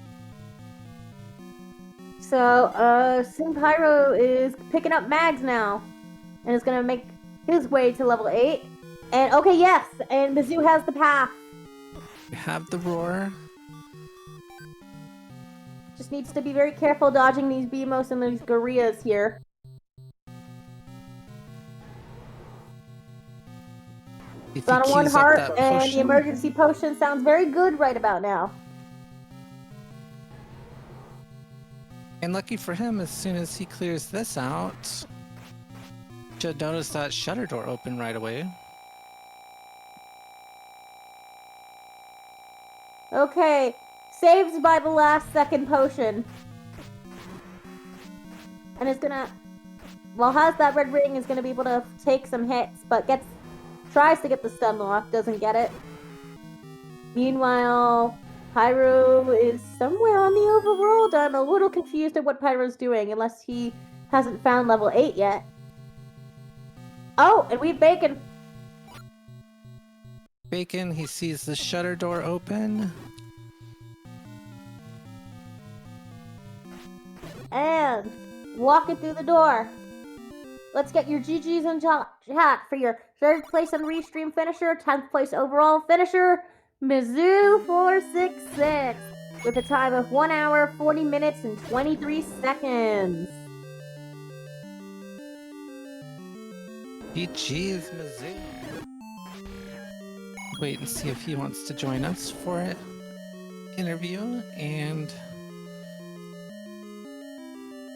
So, Sin Pyro is picking up mags now. And is gonna make his way to level 8. And, okay, yes, and Mizzou has the path. We have the roar. Just needs to be very careful dodging these Beamos and these Gorillas here. If Got he a 1 queues up heart, that and the potion. emergency potion sounds very good right about now. And lucky for him, as soon as he clears this out, should notice that shutter door open right away. Okay, saves by the last second potion. And is gonna, well, has that red ring, is gonna be able to take some hits, but tries to get the stun lock, doesn't get it. Meanwhile, Pyro is somewhere on the overworld. I'm a little confused at what Pyro's doing, unless he hasn't found level 8 yet. Oh, and we've Bacon. Bacon, he sees the shutter door open. And walking through the door. Let's get your GGs in chat for your 3rd place on Restream finisher, 10th place overall finisher, Mizzou466, with a time of 1 hour, 40 minutes, and 23 seconds. GG's Mizzou. Wait and see if he wants to join us for an interview and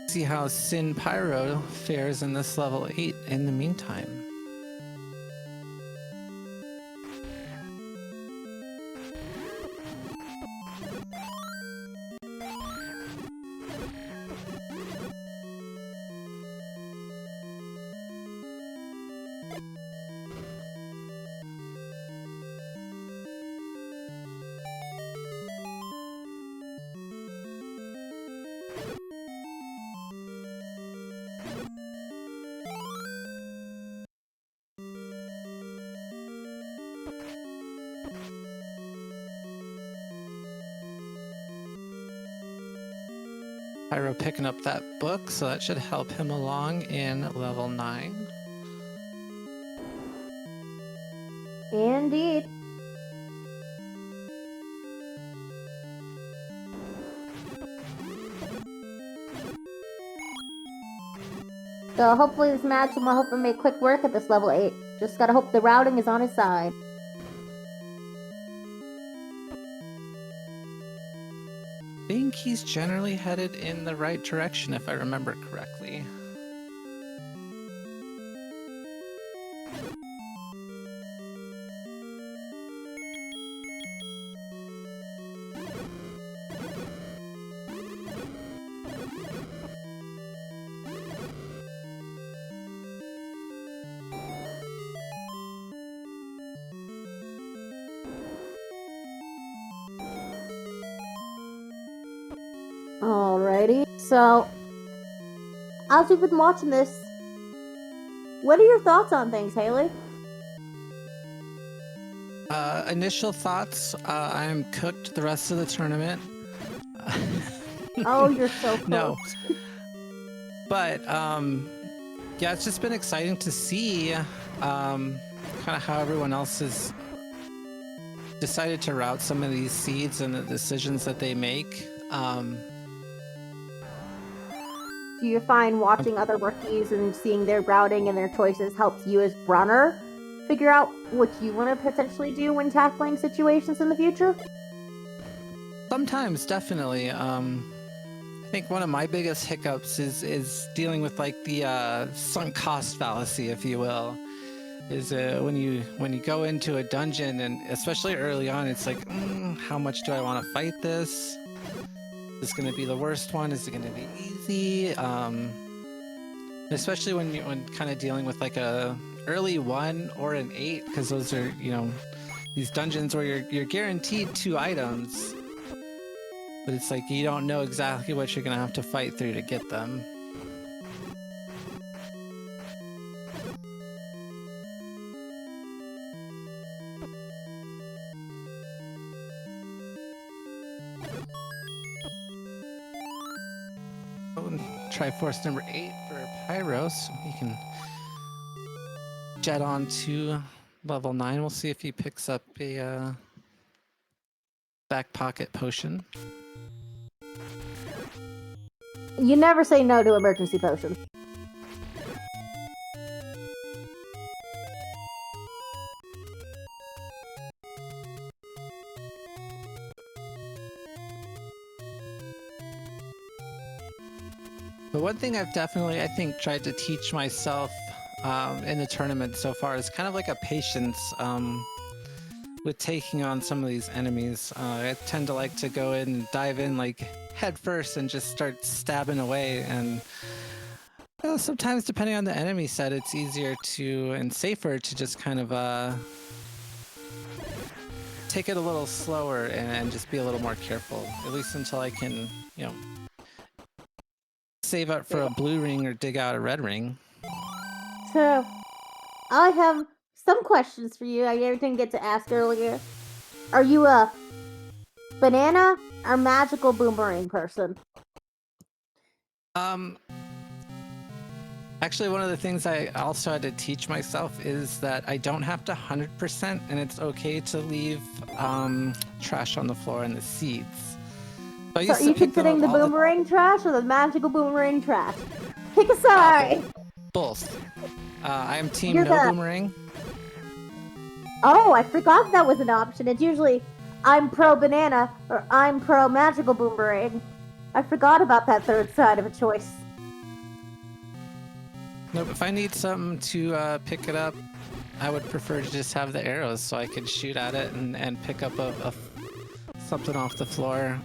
see how Sin Pyro fares in this level 8 in the meantime. Pyro picking up that book, so that should help him along in level 9. Indeed. So hopefully this match will help him make quick work at this level 8. Just gotta hope the routing is on his side. I think he's generally headed in the right direction, if I remember correctly. Alrighty, so as we've been watching this, what are your thoughts on things, Haley? Initial thoughts, I'm cooked the rest of the tournament. Oh, you're so close. No. But, yeah, it's just been exciting to see kind of how everyone else has decided to route some of these seeds and the decisions that they make. Do you find watching other rookies and seeing their routing and their choices helps you as runner figure out what you want to potentially do when tackling situations in the future? Sometimes, definitely. I think one of my biggest hiccups is dealing with like the sunk cost fallacy, if you will. Is when you go into a dungeon, and especially early on, it's like, how much do I want to fight this? Is this going to be the worst one? Is it going to be easy? Especially when kind of dealing with like a early 1 or an 8, because those are, these dungeons where you're guaranteed 2 items, but it's like you don't know exactly what you're gonna have to fight through to get them. Triforce number 8 for Pyro, so he can jet on to level 9. We'll see if he picks up a back pocket potion. You never say no to emergency potions. But one thing I've definitely, I think, tried to teach myself in the tournament so far is kind of like a patience with taking on some of these enemies. I tend to like to go in and dive in like head first and just start stabbing away. And sometimes, depending on the enemy set, it's easier to and safer to just kind of take it a little slower and just be a little more careful, at least until I can, save up for a blue ring or dig out a red ring. So, I have some questions for you I didn't get to ask earlier. Are you a banana or magical boomerang person? Actually, one of the things I also had to teach myself is that I don't have to 100%, and it's okay to leave trash on the floor and the seeds. So are you considering the boomerang trash or the magical boomerang trash? Pick a side! Both. I am team You're no the- boomerang. Oh, I forgot that was an option. It's usually I'm pro banana or I'm pro magical boomerang. I forgot about that third side of a choice. Nope, if I need something to pick it up, I would prefer to just have the arrows so I could shoot at it and pick up something off the floor.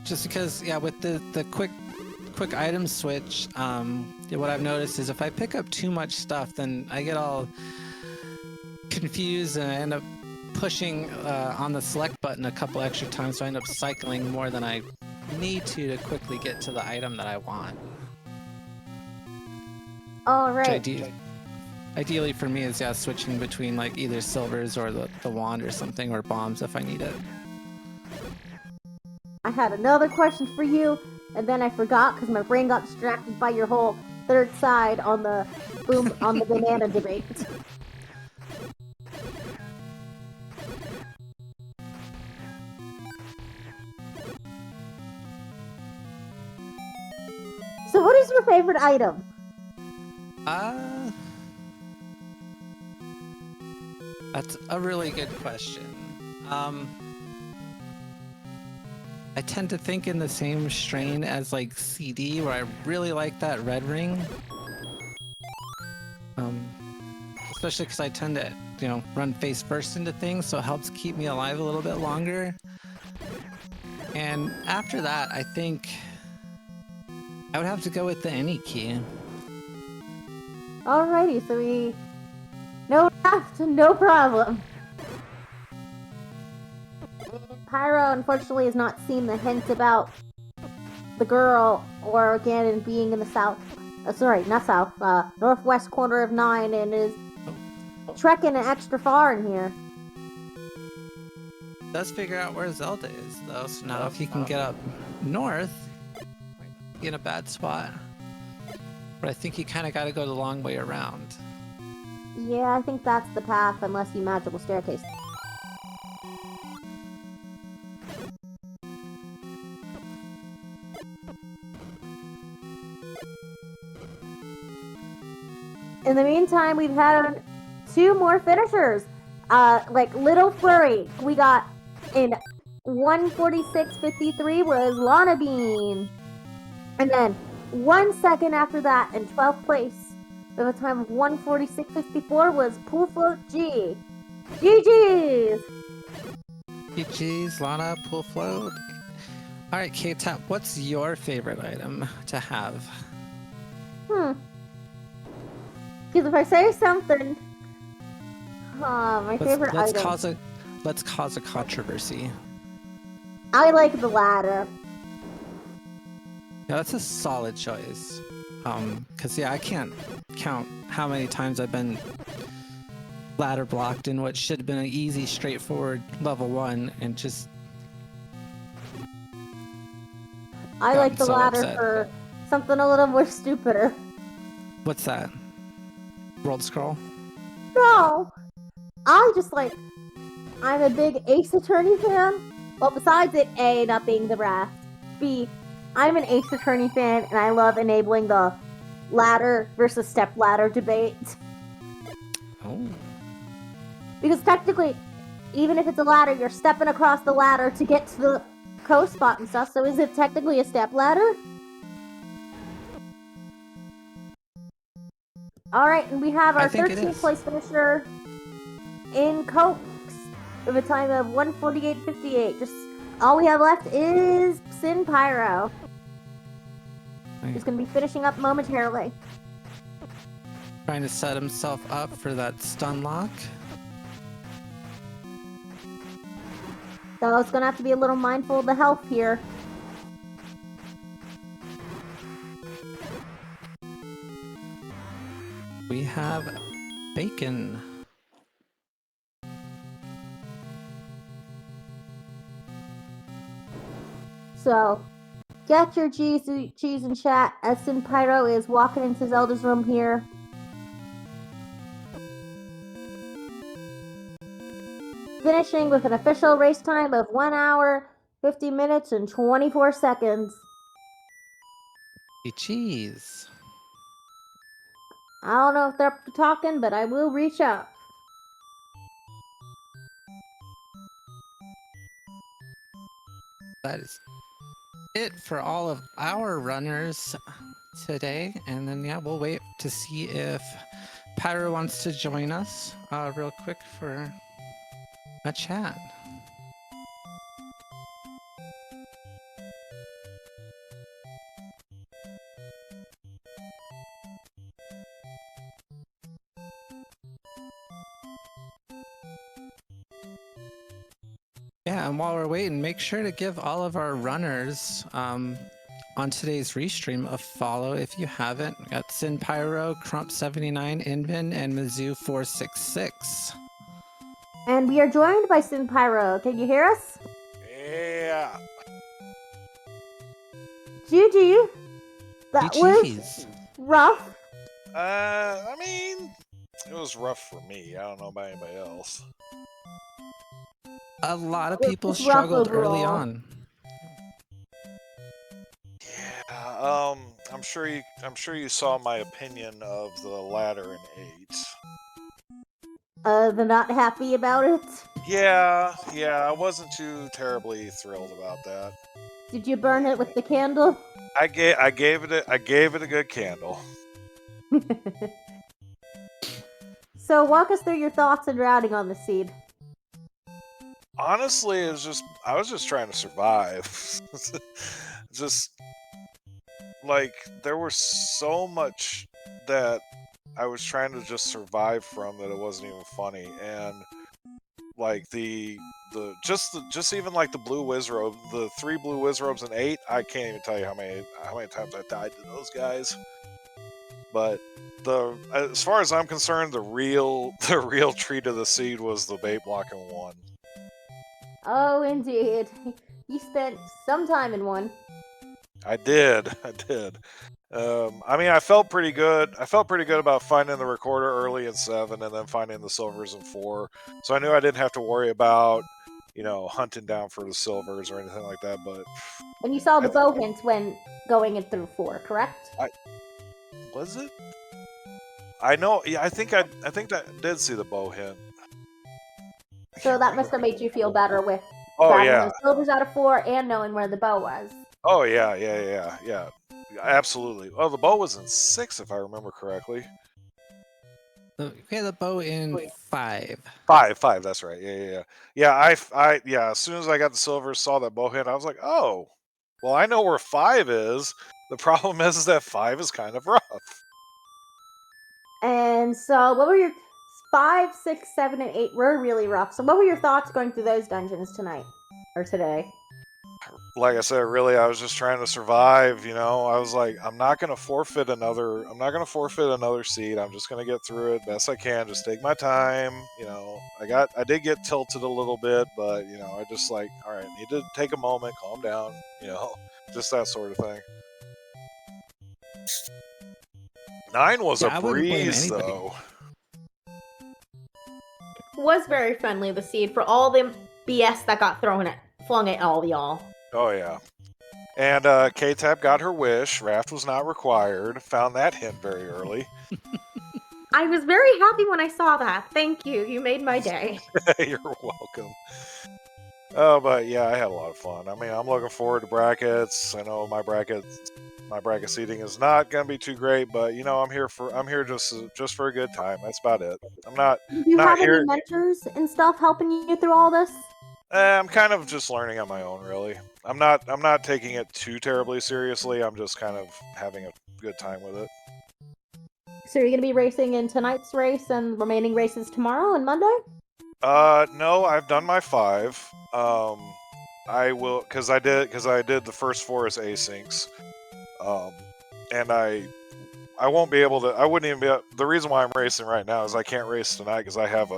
Just because, with the quick item switch, what I've noticed is if I pick up too much stuff, then I get all confused and I end up pushing on the select button a couple extra times, so I end up cycling more than I need to quickly get to the item that I want. All right. Ideally for me is switching between like either silvers or the wand or something, or bombs if I need it. I had another question for you, and then I forgot because my brain got distracted by your whole third side on the banana debate. is your favorite item? That's a really good question. I tend to think in the same strain as like CD, where I really like that red ring. Especially because I tend to, run face first into things, so it helps keep me alive a little bit longer. And after that, I think I would have to go with the any key. Alrighty, so no draft, no problem. Pyro unfortunately has not seen the hint about the girl or Ganon being in the south. Sorry, not south. Northwest corner of 9, and is trekking an extra far in here. Does figure out where Zelda is though, so now if he can get up north, might be in a bad spot. But I think you kind of got to go the long way around. Yeah, I think that's the path, unless you magical staircase. In the meantime, we've had 2 more finishers. Like Little Flurry, we got in 146.53 was Lana Bean. And then 1 second after that, in 12th place, with a time of 146.54 was Pool Float G. GG's! GG's, Lana, Pool Float. Alright, K-Tap, what's your favorite item to have? Because if I say something, my favorite item. Let's cause a controversy. I like the ladder. Yeah, that's a solid choice. Cause I can't count how many times I've been ladder blocked in what should have been an easy, straightforward level 1, and just. I like the ladder for something a little more stupider. What's that? World Scroll? No! I'm a big Ace Attorney fan. Well, besides it, A, not being the raft, B, I'm an Ace Attorney fan, and I love enabling the ladder versus step ladder debate. Oh. Because technically, even if it's a ladder, you're stepping across the ladder to get to the coast spot and stuff, so is it technically a step ladder? Alright, and we have our 13th place finisher in Cokes with a time of 148.58. Just all we have left is Sin Pyro. He's going to be finishing up momentarily. Trying to set himself up for that stun lock. So it's going to have to be a little mindful of the health here. We have Bacon. So, get your cheese in chat as Sin Pyro is walking into Zelda's room here. Finishing with an official race time of 1 hour, 50 minutes, and 24 seconds. Cheese. I don't know if they're up to talking, but I will reach out. That is it for all of our runners today. And then, yeah, we'll wait to see if Pyro wants to join us real quick for a chat. Yeah, and while we're waiting, make sure to give all of our runners on today's restream a follow if you haven't. We got Sin Pyro, Crump79, Inven, and Mizzou466. And we are joined by Sin Pyro. Can you hear us? Yeah. GG. That was rough. I mean, it was rough for me. I don't know about anybody else. A lot of people struggled early on. Yeah, I'm sure you saw my opinion of the ladder in 8. They're not happy about it. Yeah, I wasn't too terribly thrilled about that. Did you burn it with the candle? I gave it a good candle. So walk us through your thoughts and routing on the seed. Honestly, I was just trying to survive. Just like there was so much that I was trying to just survive from that it wasn't even funny, and like just even like the blue wizrobe, the 3 blue wizrobes in 8, I can't even tell you how many times I died to those guys. But as far as I'm concerned, the real treat of the seed was the bait block in 1. Oh, indeed. You spent some time in 1. I did. I mean, I felt pretty good. I felt pretty good about finding the recorder early in 7 and then finding the silvers in 4. So I knew I didn't have to worry about, hunting down for the silvers or anything like that. But And you saw the bow hints when going in through 4, correct? was it? I know. Yeah, I think I did see the bow hint. So that must have made you feel better with Oh grabbing yeah. those silvers out of 4 and knowing where the bow was. Oh yeah. Absolutely. Oh, the bow was in 6 if I remember correctly. We had the bow in 5. 5. That's right. Yeah. As soon as I got the silver, saw that bow hit, I was like, oh, well, I know where 5 is. The problem is that 5 is kind of rough. And so, what were your 5, 6, 7, and 8 were really rough. So, what were your thoughts going through those dungeons tonight or today? Like I said, really, I was just trying to survive. I was like, I'm not gonna forfeit another seed. I'm just gonna get through it best I can. Just take my time. I did get tilted a little bit, but I just like, all right, need to take a moment, calm down. Just that sort of thing. 9 was Yeah, I a wouldn't blame breeze, anybody. though. Was very friendly, the seed, for all the BS that got flung at all y'all. Oh yeah. And K-Tab got her wish. Raft was not required. Found that hint very early. I was very happy when I saw that. Thank you. You made my day. You're welcome. Oh, but yeah, I had a lot of fun. I mean, I'm looking forward to brackets. I know my bracket seating is not going to be too great, but I'm here just for a good time. That's about it. I'm not. Do you Not have here. any mentors and stuff helping you through all this? I'm kind of just learning on my own, really. I'm not taking it too terribly seriously. I'm just kind of having a good time with it. So you're going to be racing in tonight's race and remaining races tomorrow and Monday? No, I've done my 5. I will, because I did the first 4 as asyncs. And I won't be able to. I wouldn't even be. The reason why I'm racing right now is I can't race tonight because I have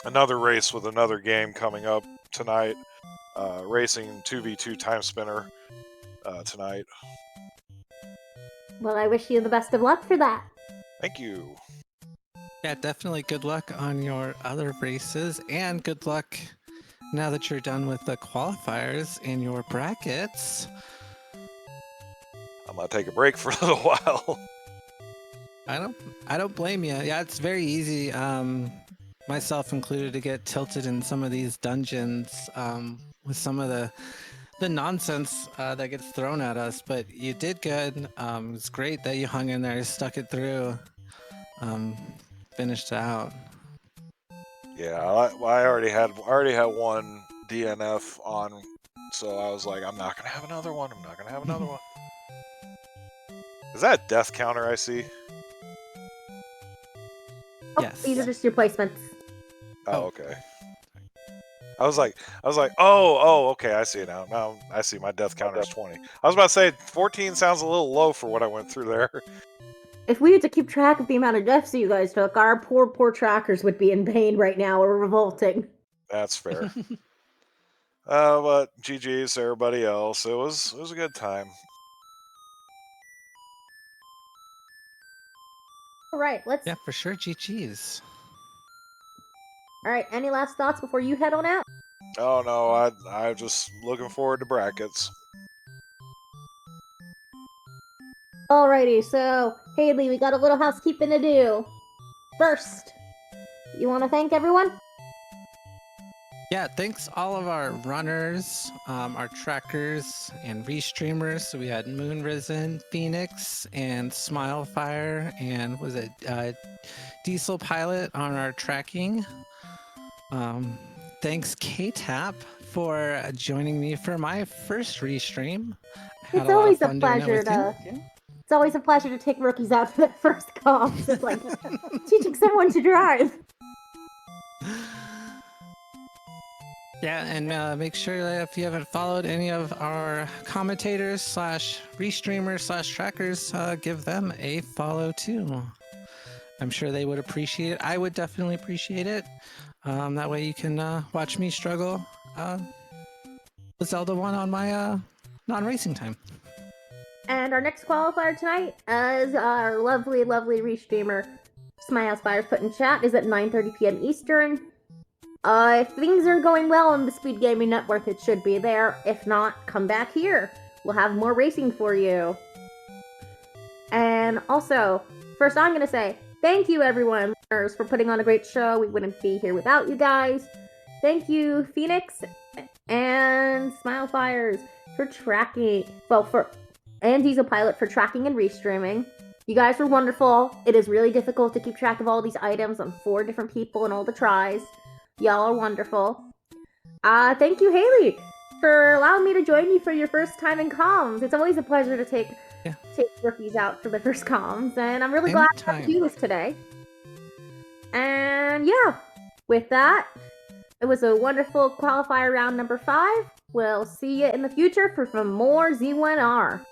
another race with another game coming up tonight. Racing 2v2 time spinner tonight. Well, I wish you the best of luck for that. Thank you. Yeah, definitely good luck on your other races, and good luck now that you're done with the qualifiers in your brackets. I'm gonna take a break for a little while. I don't blame you. Yeah, it's very easy, myself included, to get tilted in some of these dungeons with some of the nonsense that gets thrown at us. But you did good. It's great that you hung in there, stuck it through, finished out. Yeah, I already had one DNF on, so I was like, I'm not gonna have another one. Is that a death counter I see? Oh, Yes. these are just your placements. Oh, okay. I was like, oh, okay, I see it now. Now I see my death counter is 20. I was about to say 14 sounds a little low for what I went through there. If we had to keep track of the amount of deaths you guys took, our poor trackers would be in pain right now or revolting. That's fair. But GG's to everybody else. It was a good time. All right, let's. Yeah, for sure. GG's. All right, any last thoughts before you head on out? Oh no, I'm just looking forward to brackets. Alrighty, so Haley, we got a little housekeeping to do. First, you want to thank everyone? Yeah, thanks all of our runners, our trackers, and restreamers. So we had Moon Risen, Phoenix, and Smilefire, and was it Diesel Pilot on our tracking. Thanks KTAP for joining me for my first restream. Had It's a lot of always a fun doing that pleasure with you. to. It's always a pleasure to take rookies out for their first comms. It's like teaching someone to drive. Yeah, and make sure that if you haven't followed any of our commentators / restreamers / trackers, give them a follow too. I'm sure they would appreciate it. I would definitely appreciate it. That way you can watch me struggle with Zelda 1 on my non-racing time. And our next qualifier tonight, as our lovely, lovely restreamer Smilefire put in chat, is at 9:30 p.m. Eastern. If things are going well on the Speed Gaming Network, it should be there. If not, come back here. We'll have more racing for you. And also, first I'm going to say, thank you everyone for putting on a great show. We wouldn't be here without you guys. Thank you, Phoenix and Smilefires for tracking, and Diesel Pilot for tracking and restreaming. You guys were wonderful. It is really difficult to keep track of all these items on 4 different people and all the tries. Y'all are wonderful. Thank you, Haley, for allowing me to join you for your first time in comms. It's always a pleasure to take rookies out for the first comms, and I'm really glad to do this today. And yeah, with that, it was a wonderful qualifier round number 5. We'll see you in the future for some more Z1R.